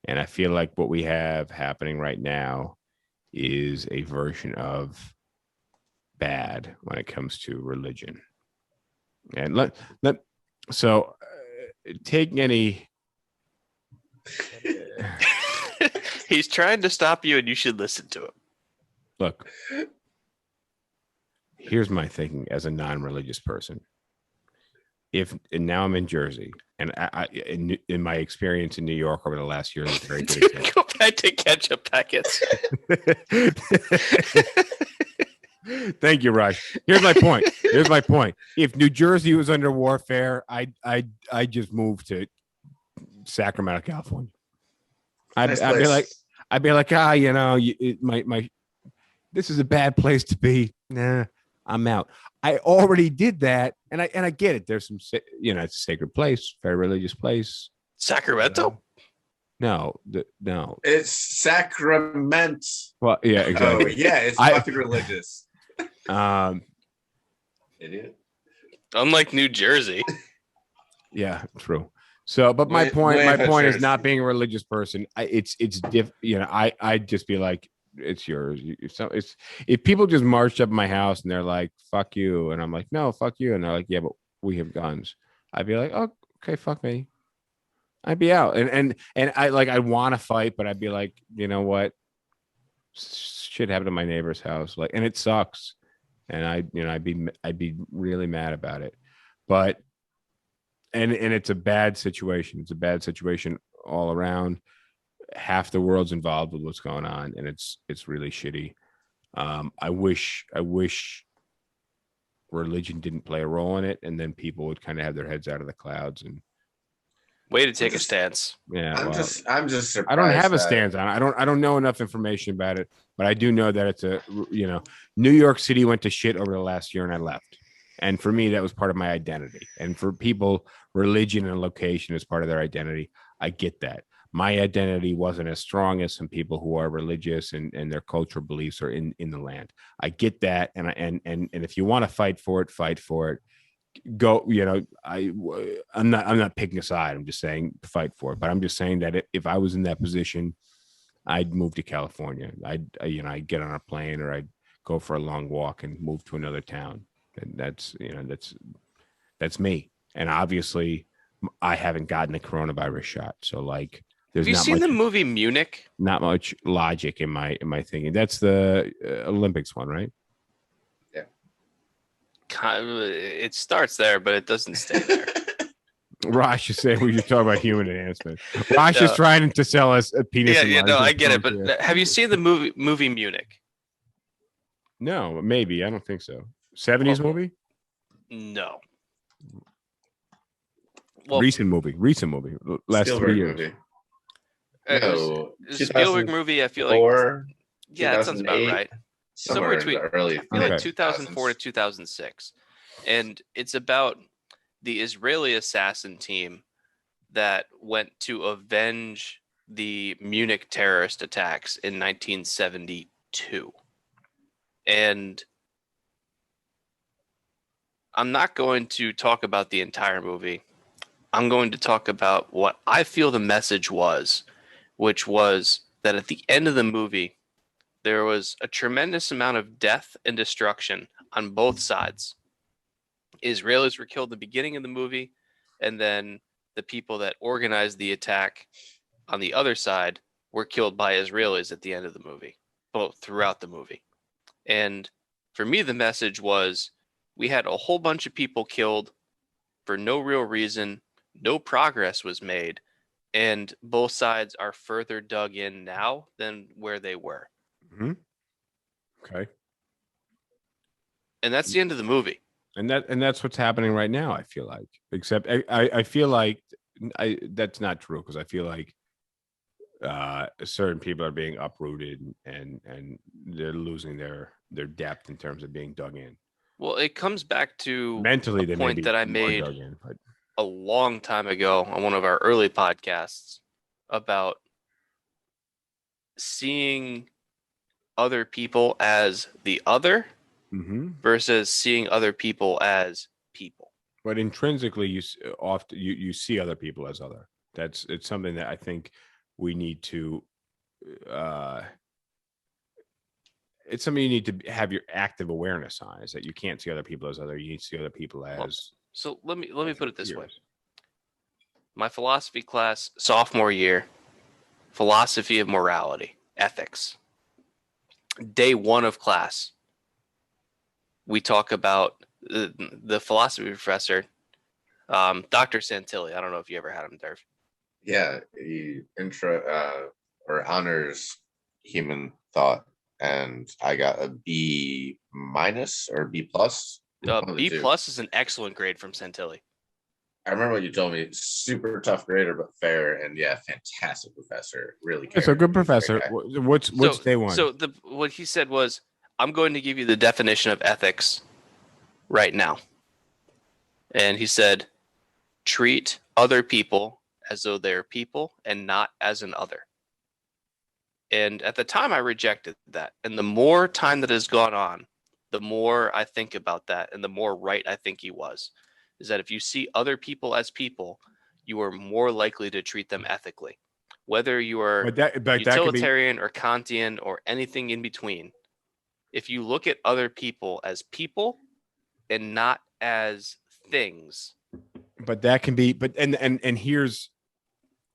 And I feel like what we have happening right now is a version of bad when it comes to religion. And taking any. He's trying to stop you, and you should listen to him. Look, here's my thinking as a non-religious person. And now I'm in Jersey, and I in my experience in New York over the last year, is a very good example. Go back to ketchup packets. Thank you, Rush. Here's my point. If New Jersey was under warfare, I just moved to Sacramento, California. I'd be like, this is a bad place to be. Nah, I'm out. I already did that, and I get it. There's some, it's a sacred place, very religious place. Sacramento? No. It's Sacrament. Well, yeah, exactly. Oh, yeah, it's fucking religious. Idiot. Unlike New Jersey. Yeah, true. So, but my point is not being a religious person. I'd just be like, it's yours. If people just marched up my house and they're like, fuck you. And I'm like, no, fuck you. And they're like, yeah, but we have guns. I'd be like, oh, okay, fuck me. I'd be out. And I want to fight, but I'd be like, you know what? Shit happened to my neighbor's house. Like, and it sucks. And I'd be really mad about it. But and it's a bad situation. It's a bad situation all around. Half the world's involved with what's going on, and it's really shitty. I wish religion didn't play a role in it, and then people would kind of have their heads out of the clouds. And Way to take a stance. yeah, I'm just surprised. I don't have a that- stance on it. I don't know enough information about it, but I do know that it's New York City went to shit over the last year and I left. And for me, that was part of my identity. And for people, religion and location is part of their identity. I get that. My identity wasn't as strong as some people who are religious and their cultural beliefs are in the land. I get that. And if you want to fight for it, fight for it. Go, I'm not picking a side. I'm just saying fight for it. But I'm just saying that if I was in that position, I'd move to California. I'd get on a plane or I'd go for a long walk and move to another town. And that's me. And obviously I haven't gotten the coronavirus shot. So like, there's Have you not seen much, the movie Munich? not much logic in my thinking. That's the Olympics one, right? It starts there, but it doesn't stay there. Rosh is saying we should talk about human enhancement. Rosh is trying to sell us a penis. I get it. But have you seen the movie Munich? No, maybe. I don't think so. 70s movie? No. Well, Recent movie. Last 3 Spielberg years. movie. it was- No, it was a Spielberg movie. I feel like yeah, that sounds about 2008, right. somewhere in between- the early I feel like Okay. 2004 to 2006, and it's about the Israeli assassin team that went to avenge the Munich terrorist attacks in 1972. And I'm not going to talk about the entire movie. I'm going to talk about what I feel the message was, which was that at the end of the movie, there was a tremendous amount of death and destruction on both sides. Israelis were killed at the beginning of the movie, and then the people that organized the attack on the other side were killed by Israelis at the end of the movie, both throughout the movie. And for me, the message was we had a whole bunch of people killed for no real reason, no progress was made, and both sides are further dug in now than where they were. Mm-hmm. Okay. And that's the end of the movie. And that's what's happening right now, I feel like. Except I feel like that's not true, because I feel like certain people are being uprooted and they're losing their depth in terms of being dug in. Well, it comes back to Mentally, a they may point be that I more made dug in, but a long time ago on one of our early podcasts about seeing other people as the other versus seeing other people as people. But intrinsically, you see other people as other. It's something that I think we need to. It's something you need to have your active awareness on. Is that you can't see other people as other. You need to see other people as. So let me put it this way. yours. My philosophy class, sophomore year, philosophy of morality, ethics. Day one of class, we talk about the philosophy professor, Dr. Santilli. I don't know if you ever had him, Derv. Yeah, he or honors human thought, and I got a B minus or B plus. B plus is an excellent grade from Santilli. I remember what you told me. Super tough grader, but fair, and yeah, fantastic professor. Really, It's a good cared. He's a professor. great guy. What's day one? So what he said was, I'm going to give you the definition of ethics right now. And he said, treat other people as though they're people and not as an other. And at the time I rejected that. And the more time that has gone on, the more I think about that and the more right I think he was. Is that if you see other people as people, you are more likely to treat them ethically. Whether you are but that could be, utilitarian or Kantian or anything in between, if you look at other people as people and not as things. but that can be, but and here's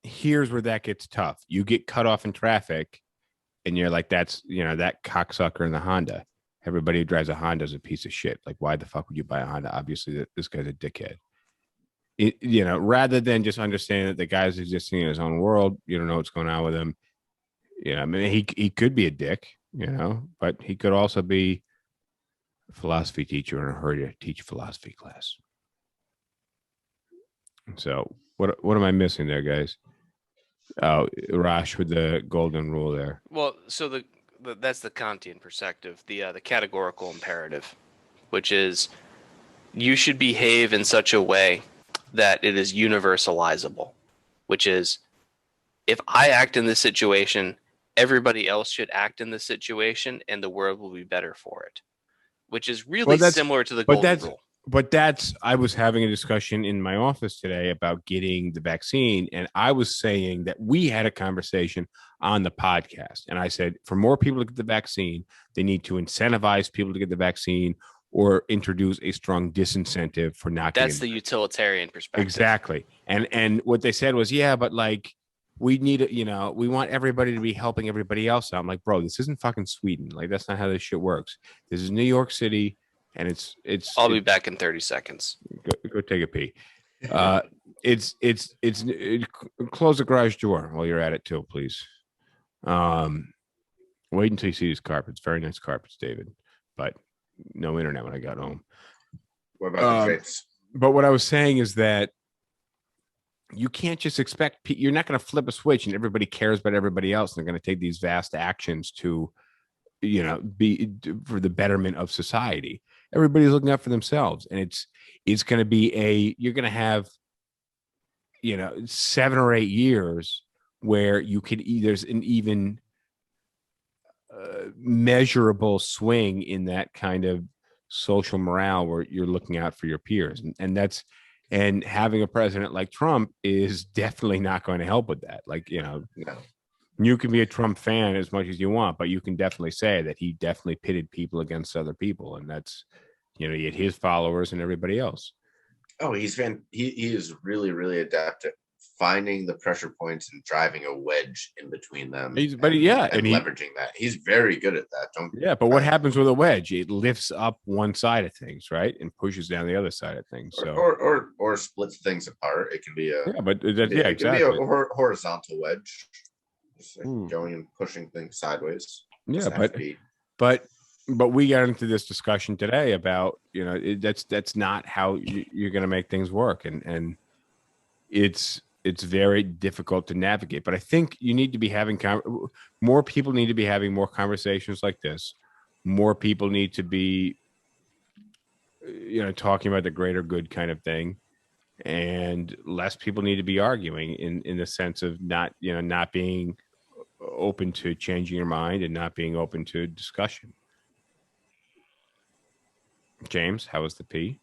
where that gets tough. You get cut off in traffic and you're like, that's, that cocksucker in the Honda. Everybody who drives a Honda is a piece of shit. Like, why the fuck would you buy a Honda? Obviously, this guy's a dickhead. rather than just understanding that the guy's existing in his own world, you don't know what's going on with him. I mean, he could be a dick, but he could also be a philosophy teacher in a hurry to teach a philosophy class. So what am I missing there, guys? Oh, Rash with the golden rule there. Well, so that's the Kantian perspective, the categorical imperative, which is you should behave in such a way that it is universalizable, which is if I act in this situation, everybody else should act in this situation, and the world will be better for it, which is really similar to the golden rule. But I was having a discussion in my office today about getting the vaccine. And I was saying that we had a conversation on the podcast. And I said, for more people to get the vaccine, they need to incentivize people to get the vaccine or introduce a strong disincentive for not getting. That's the utilitarian perspective. Exactly. And what they said was, yeah, but like, we need, we want everybody to be helping everybody else out. I'm like, bro, this isn't fucking Sweden. Like, that's not how this shit works. This is New York City. And it's. I'll be back in 30 seconds. Go take a pee. Close the garage door while you're at it too, please. Wait until you see these carpets. Very nice carpets, David. But no internet when I got home. What about the drapes? But what I was saying is that you can't just expect. You're not going to flip a switch and everybody cares about everybody else. And they're going to take these vast actions to, be for the betterment of society. Everybody's looking out for themselves, and it's going to be you're going to have 7 or 8 years where you could there's an even measurable swing in that kind of social morale where you're looking out for your peers, and having a president like Trump is definitely not going to help with that. Like, No. You can be a Trump fan as much as you want, but you can definitely say that he definitely pitted people against other people. And that's, you had his followers and everybody else. Oh, he is really, really adept at finding the pressure points and driving a wedge in between them. And leveraging that. He's very good at that. But what happens with a wedge? It lifts up one side of things, right? And pushes down the other side of things. So or splits things apart. It can be exactly. It can be a horizontal wedge. Going and pushing things sideways. But we got into this discussion today about that's not how you're going to make things work, and it's very difficult to navigate. But I think you need to be having more people need to be having more conversations like this. More people need to be talking about the greater good kind of thing, and less people need to be arguing in the sense of not being open to changing your mind and not being open to discussion. James, how was the pee?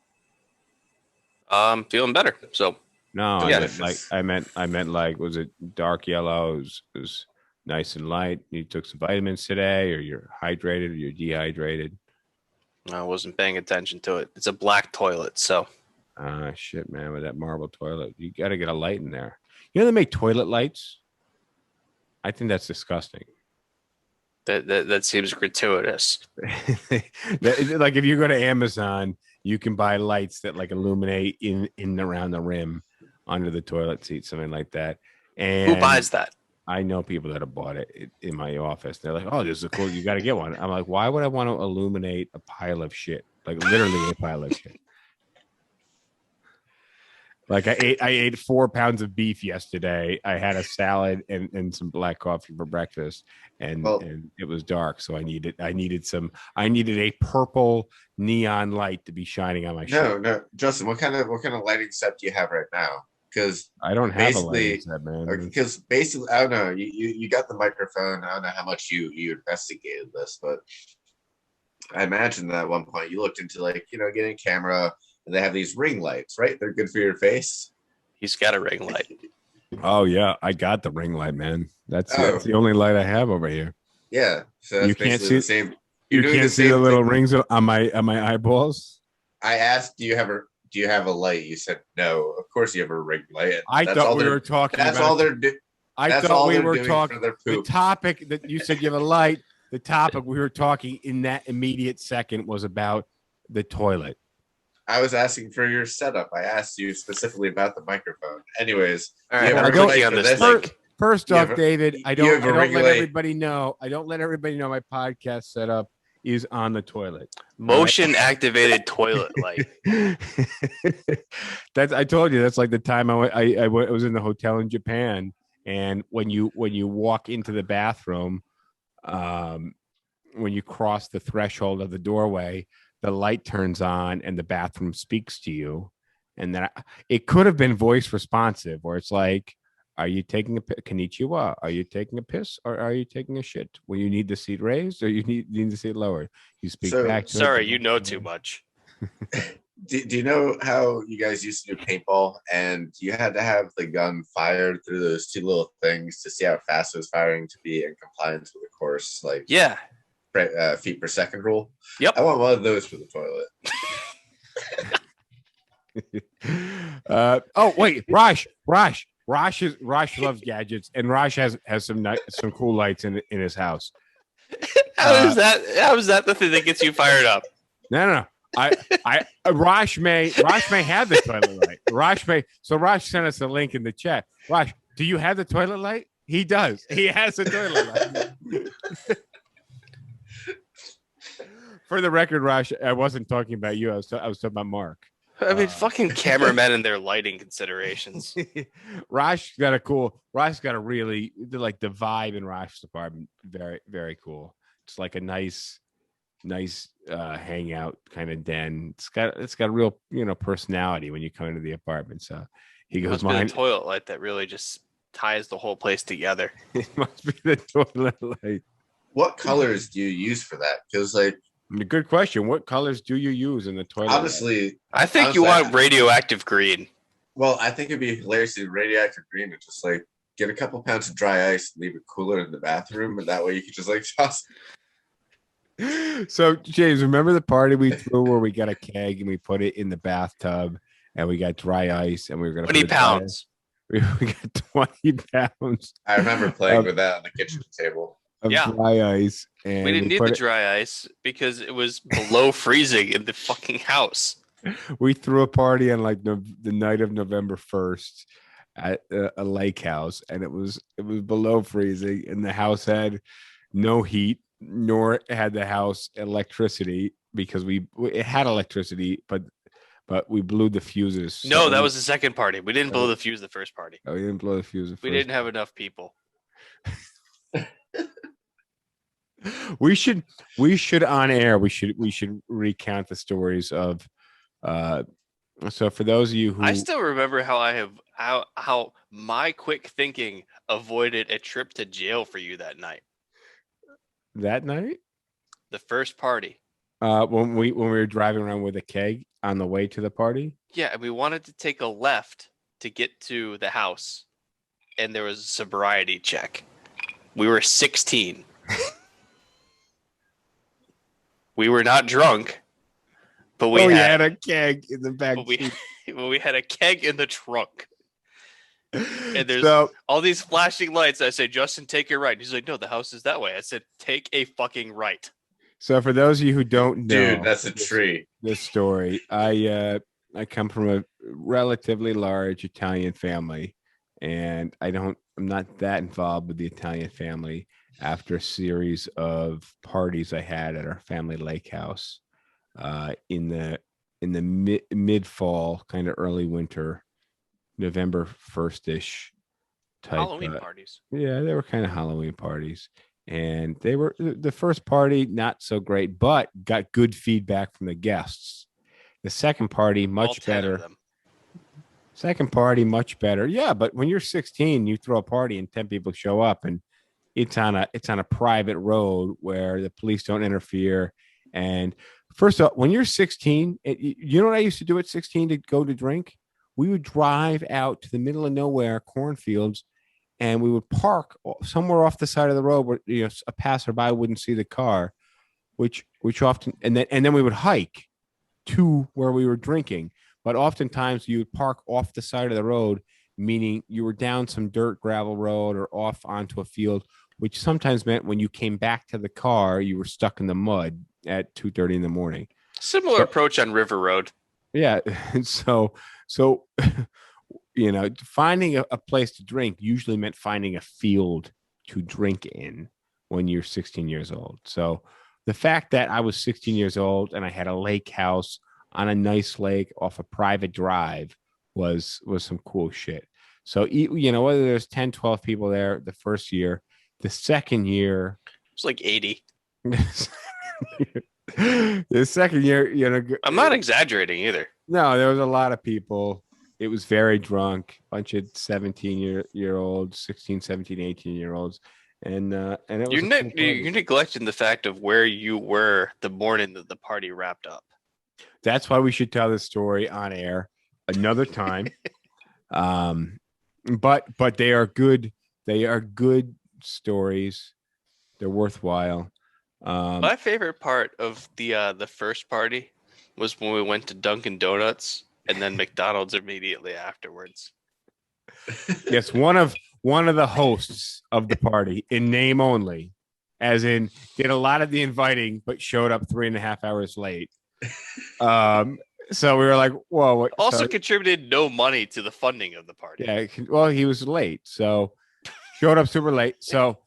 Feeling better. So no, yeah. I meant like, was it dark yellow? It was nice and light. You took some vitamins today, or you're hydrated, or you're dehydrated? I wasn't paying attention to it. It's a black toilet, so. Shit, man, with that marble toilet, you got to get a light in there. They make toilet lights. I think that's disgusting. That seems gratuitous. Like if you go to Amazon, you can buy lights that like illuminate in around the rim under the toilet seat, something like that. And who buys that? I know people that have bought it in my office. They're like, "Oh, this is cool. You got to get one." I'm like, "Why would I want to illuminate a pile of shit? Like literally a pile of shit." Like I ate 4 pounds of beef yesterday. I had a salad and some black coffee for breakfast, and it was dark, so I needed a purple neon light to be shining on my shirt. No, Justin, what kind of lighting set do you have right now? Because I don't have a lighting set, man. Because basically, I don't know. You got the microphone. I don't know how much you investigated this, but I imagine that at one point you looked into getting a camera. And they have these ring lights, right? They're good for your face. He's got a ring light. Oh yeah, I got the ring light, man. That's the only light I have over here. Yeah, so that's you can't see the same. You can't see the little rings on my eyeballs. I asked, "Do you have a light?" You said, "No." Of course, you have a ring light. I thought we were talking. That's all they're doing. I thought we were talking. The topic that you said you have a light. The topic we were talking in that immediate second was about the toilet. I was asking for your setup. I asked you specifically about the microphone. Anyways, All do right, you have we're a ring clicking light on for this this? link. First You off, have a- David, I you don't have a ring let light. everybody know. I don't let everybody know my podcast setup is on the toilet. Motion activated toilet light. I told you that's like the time I was in the hotel in Japan, and when you walk into the bathroom, when you cross the threshold of the doorway, the light turns on and the bathroom speaks to you, and then it could have been voice responsive, where it's like, are you taking a konnichiwa? Are you taking a piss, or are you taking a shit? Well, you need the seat raised, or you need the seat lowered. You speak So, back. To Sorry, it. you know too much. Do you know how you guys used to do paintball and you had to have the gun fired through those two little things to see how fast it was firing to be in compliance with the course, like Yeah. feet per second rule? Yep. I want one of those for the toilet. Oh wait, Raj loves gadgets, and Raj has some cool lights in his house. How is that the thing that gets you fired up? No. Raj may have the toilet light. Raj sent us a link in the chat. Raj, do you have the toilet light? He does. He has a toilet light. For the record, Raj, I wasn't talking about you. I was talking about Mark. I mean, fucking cameramen and their lighting considerations. Raj got a really, like, the vibe in Raj's apartment. Very, very cool. It's like a nice hangout kind of den. It's got real, personality when you come into the apartment. So he goes Must be the toilet light that really just ties the whole place together. It must be the toilet light. What colors do you use for that? Because, like, good question. What colors do you use in the toilet honestly, I think you want radioactive green. Well, I think it'd be hilarious to radioactive green and just like get a couple pounds of dry ice and leave it cooler in the bathroom, and that way you could just like toss. So, James, remember the party we threw where we got a keg and we put it in the bathtub and we got dry ice and we were going to 20 pounds. We got 20 pounds. I remember playing with that on the kitchen table. Of dry ice. And we didn't need the dry ice because it was below freezing in the fucking house. We threw a party on like the night of November 1st at a lake house, and it was below freezing, and the house had no heat, nor had the house electricity, because it had electricity, but we blew the fuses. No, that was the second party. We didn't blow the fuse the first party. Oh, we didn't blow the fuse. We didn't have enough people. We should on air. We should recount the stories of. So for those of you who, I still remember how my quick thinking avoided a trip to jail for you that night. That night, the first party. When we were driving around with a keg on the way to the party. Yeah, and we wanted to take a left to get to the house, and there was a sobriety check. We were 16. We were not drunk, but we had a keg in the back. But we had a keg in the trunk. And there's all these flashing lights. I say, Justin, take your right. He's like, no, the house is that way. I said, take a fucking right. So for those of you who don't know, dude, that's a tree. This story, I come from a relatively large Italian family, and I'm not that involved with the Italian family after a series of parties I had at our family lake house in the mid fall, kind of early winter, November 1st-ish type Halloween parties. Yeah, they were kind of Halloween parties. And they were the first party, not so great, but got good feedback from the guests. The second party, much better. Second party, much better. Yeah, but when you're 16, you throw a party and 10 people show up, and it's on a private road where the police don't interfere. And first of all, when you're 16, you know what I used to do at 16 to go to drink? We would drive out to the middle of nowhere, cornfields, and we would park somewhere off the side of the road where a passerby wouldn't see the car, which often, and then we would hike to where we were drinking. But oftentimes you would park off the side of the road, meaning you were down some dirt gravel road or off onto a field, which sometimes meant when you came back to the car, you were stuck in the mud at 2:30 in the morning. Similar approach on River Road. Yeah. And so finding a place to drink usually meant finding a field to drink in when you're 16 years old. So the fact that I was 16 years old and I had a lake house on a nice lake off a private drive was some cool shit. So whether there's 10, 12 people there the first year, the second year, It's like 80. the second year, I'm not exaggerating either. no, there was a lot of people. It was very drunk, bunch of 17 year olds, 16, 17, 18-year olds. And it was You're neglecting the fact of where you were the morning that the party wrapped up. That's why we should tell this story on air another time. But they are good. They are good stories. They're worthwhile. My favorite part of the first party was when we went to Dunkin Donuts and then McDonald's immediately afterwards. Yes, one of the hosts of the party, in name only, as in did a lot of the inviting but showed up 3.5 hours late. So we were like, whoa. What? Also contributed no money to the funding of the party. Yeah, well, he was late, so showed up super late. So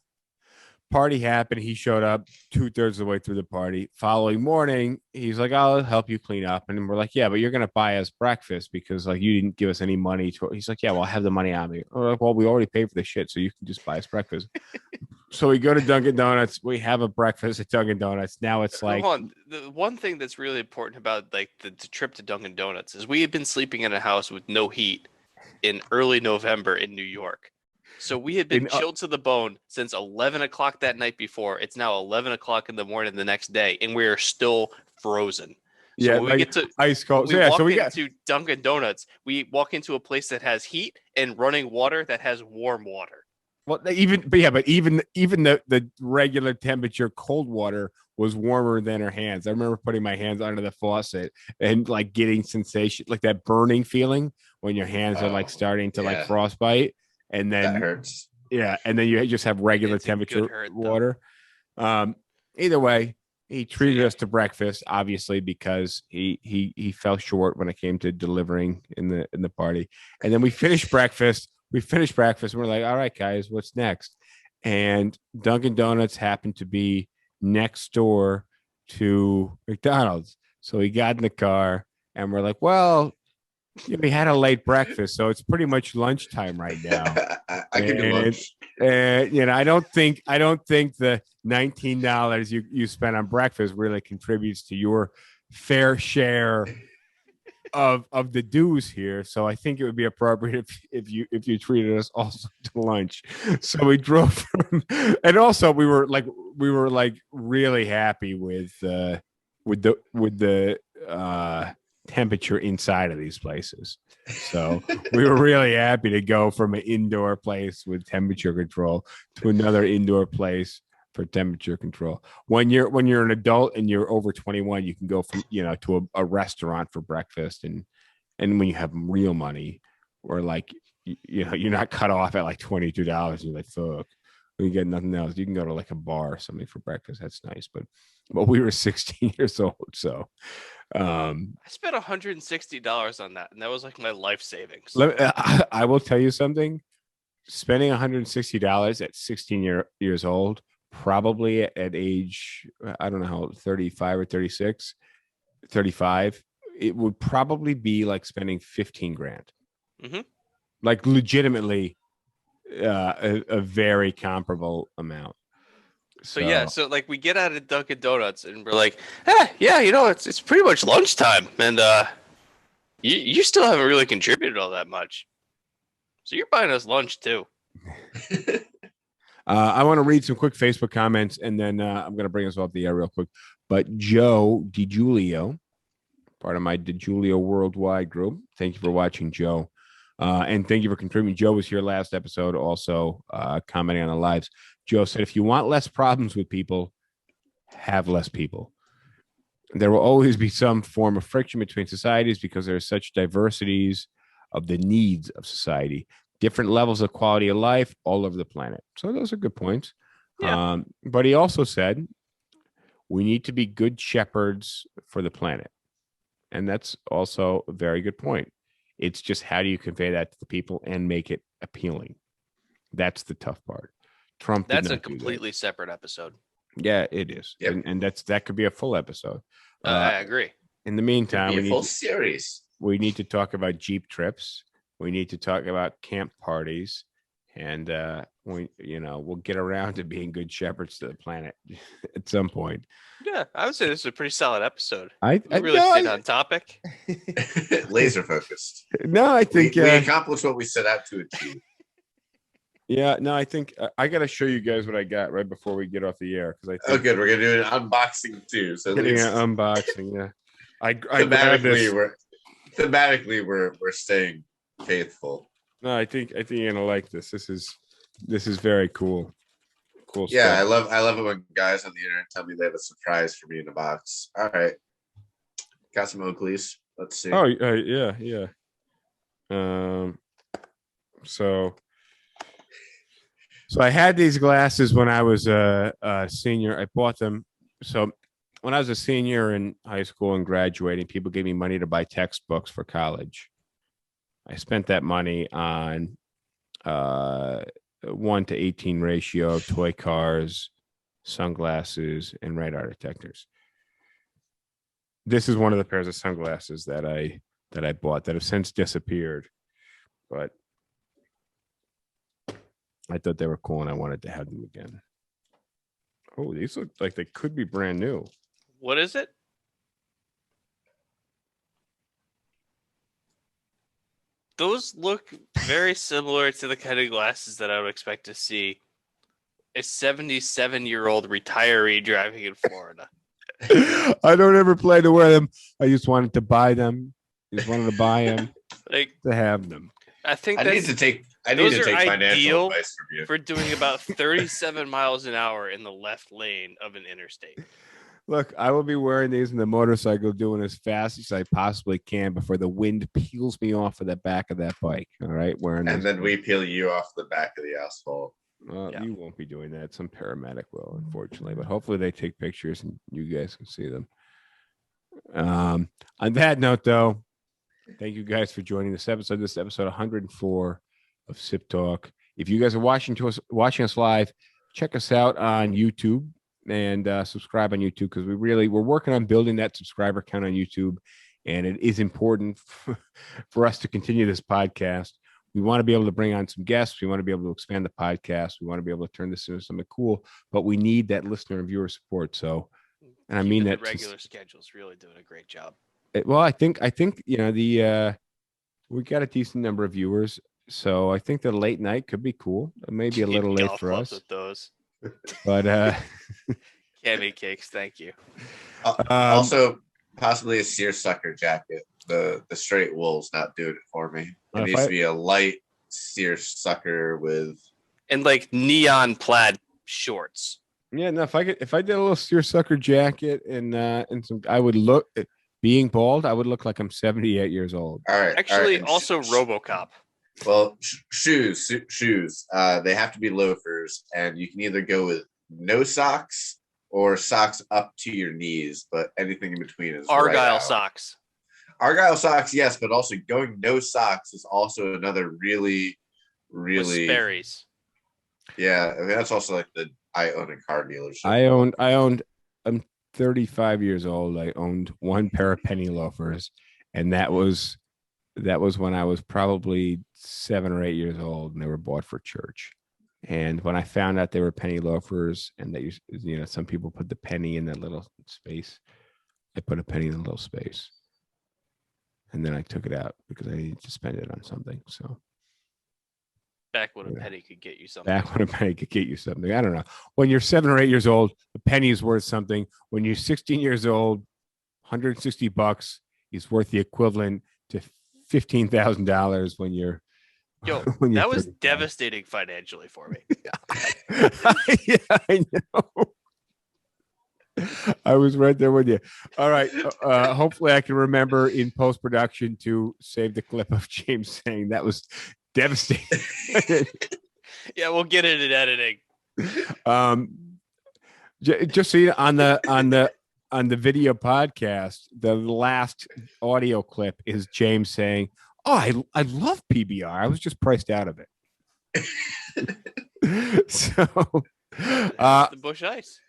party happened. He showed up 2/3 of the way through the party. Following morning, he's like, I'll help you clean up. And we're like, yeah, but you're going to buy us breakfast because like you didn't give us any money. He's like, yeah, well, I have the money on me. We're like, well, we already paid for the shit, so you can just buy us breakfast. So we go to Dunkin' Donuts. We have a breakfast at Dunkin' Donuts. Now it's like, the one thing that's really important about like the trip to Dunkin' Donuts is we had been sleeping in a house with no heat in early November in New York. So we had been chilled to the bone since 11 o'clock that night before. It's now 11 o'clock in the morning the next day, and we are still frozen. So yeah, when we get to ice cold. we walk into Dunkin' Donuts, we walk into a place that has heat and running water that has warm water. Well, even the regular temperature cold water was warmer than her hands. I remember putting my hands under the faucet and like getting sensation, like that burning feeling when your hands are like starting to like frostbite. And then that hurts. Yeah, and then you just have regular temperature water. Either way, he treated us to breakfast, obviously, because he fell short when it came to delivering in the party. And then we finished breakfast. And we're like, all right, guys, what's next? And Dunkin' Donuts happened to be next door to McDonald's. So we got in the car and we're like, well, we had a late breakfast, so it's pretty much lunchtime right now. I can do lunch. I don't think the $19 you spent on breakfast really contributes to your fair share of the dues here. So I think it would be appropriate if you treated us also to lunch. So we drove, and also we were really happy with the temperature inside of these places. So we were really happy to go from an indoor place with temperature control to another indoor place for temperature control. When you're an adult and you're over 21, you can go from to a restaurant for breakfast, and when you have real money, or like you're not cut off at like $22, you're like, fuck, we get nothing else. You can go to like a bar or something for breakfast. That's nice. But we were 16 years old, so I spent $160 on that, and that was like my life savings. I will tell you something. Spending $160 at 16 years old, probably at age, I don't know how, 35 or 36, 35, it would probably be like spending 15 grand. Mm-hmm. Like legitimately a very comparable amount. So like we get out of Dunkin' Donuts and we're like, it's pretty much lunchtime, and you still haven't really contributed all that much. So you're buying us lunch too. I want to read some quick Facebook comments, and then I'm going to bring us off the air real quick. But Joe DiGiulio, part of my DiGiulio Worldwide group, thank you for watching, Joe. And thank you for contributing. Joe was here last episode, also commenting on the lives. Joe said, if you want less problems with people, have less people. There will always be some form of friction between societies because there are such diversities of the needs of society, different levels of quality of life all over the planet. So those are good points. Yeah. But he also said, we need to be good shepherds for the planet. And that's also a very good point. It's just how do you convey that to the people and make it appealing? That's the tough part. Trump. That's a completely separate episode. Yeah, it is. Yep. And that could be a full episode. I agree. In the meantime, Could be a full series. We need to talk about Jeep trips. We need to talk about camp parties, and we'll get around to being good shepherds to the planet at some point. Yeah, I would say this is a pretty solid episode. I really stayed on topic. Laser focused. No, I think we accomplished what we set out to achieve. Yeah, no, I think I got to show you guys what I got right before we get off the air because I think good. We're gonna do an unboxing too. So getting an unboxing. Yeah, I thematically we're staying faithful. No, I think you're gonna like this. This is very cool. Cool Yeah, stuff. I love it when guys on the internet tell me they have a surprise for me in a box. All right, got some Oakleys. Let's see. Oh, yeah. So I had these glasses when I was a senior. I bought them. So when I was a senior in high school and graduating, people gave me money to buy textbooks for college. I spent that money on 1:18 ratio, toy cars, sunglasses, and radar detectors. This is one of the pairs of sunglasses that I bought that have since disappeared, but I thought they were cool and I wanted to have them again. Oh, these look like they could be brand new. What is it? Those look very similar to the kind of glasses that I would expect to see a 77-year-old retiree driving in Florida. I don't ever plan to wear them. I just wanted to buy them. Just wanted to buy them to have them. I think I need to take financial advice from you for doing about 37 miles an hour in the left lane of an interstate. Look, I will be wearing these in the motorcycle doing as fast as I possibly can before the wind peels me off of the back of that bike. All right. And then we peel you off the back of the asphalt. You won't be doing that. Some paramedic will, unfortunately, but hopefully they take pictures and you guys can see them. On that note, though, thank you guys for joining this episode. This is episode 104 of SipTalk. If you guys are watching us live, check us out on YouTube and subscribe on YouTube because we're working on building that subscriber count on YouTube, and it is important for us to continue this podcast. We want to be able to bring on some guests. We want to be able to expand the podcast. We want to be able to turn this into something cool, but we need that listener and viewer support. So, and I mean that regular schedule's really doing a great job. Well, I think we got a decent number of viewers, so I think the late night could be cool. It may be a little late for us with those, but candy cakes. Thank you. Also, possibly a seersucker jacket. The straight wool's not doing it for me. It needs to be a light seersucker with like neon plaid shorts. Yeah, no. If I did a little seersucker jacket and some, I would look. Being bald, I would look like I'm 78 years old. All right. Actually, also RoboCop. Well, shoes. They have to be loafers, and you can either go with no socks or socks up to your knees, but anything in between is Argyle socks. Argyle socks, yes, but also going no socks is also another really with Sperry's. Yeah, I mean, that's also like I own a car dealership. I owned. I'm 35 years old. I owned one pair of penny loafers, and that was when I was probably 7 or 8 years old, and they were bought for church. And when I found out they were penny loafers, and that some people put the penny in that little space, I put a penny in the little space, and then I took it out because I needed to spend it on something. So. Back when a penny could get you something. I don't know. When you're 7 or 8 years old, a penny is worth something. When you're 16 years old, $160 is worth the equivalent to $15,000 when you're. That was devastating financially for me. Yeah, I know. I was right there with you. All right. Hopefully, I can remember in post production to save the clip of James saying that was devastating. Yeah, we'll get it in editing. Just so you know, on on the video podcast, the last audio clip is James saying, "Oh, I love PBR. I was just priced out of it." So, The Bush Ice.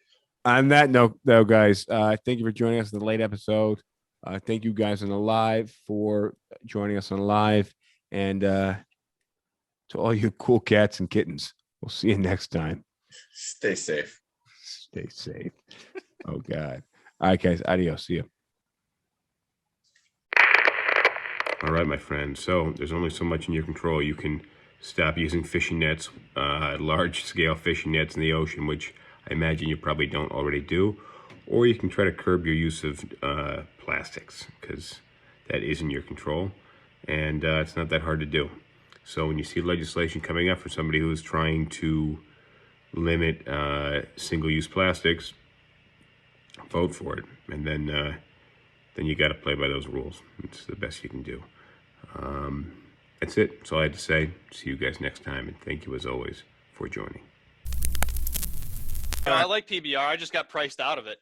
on that note, though, guys, thank you for joining us in the late episode. Thank you guys on the live for joining us on live, and to all you cool cats and kittens, we'll see you next time. Stay safe. Stay safe. Oh God. All right, guys. Adios. See you. All right, my friend. So there's only so much in your control. You can stop using fishing nets, large-scale fishing nets in the ocean, which I imagine you probably don't already do, or you can try to curb your use of plastics, because that is in your control, and it's not that hard to do. So when you see legislation coming up for somebody who is trying to limit single-use plastics, vote for it, and then you got to play by those rules. It's the best you can do. That's it. That's all I had to say. See you guys next time, and thank you as always for joining. I like PBR. I just got priced out of it.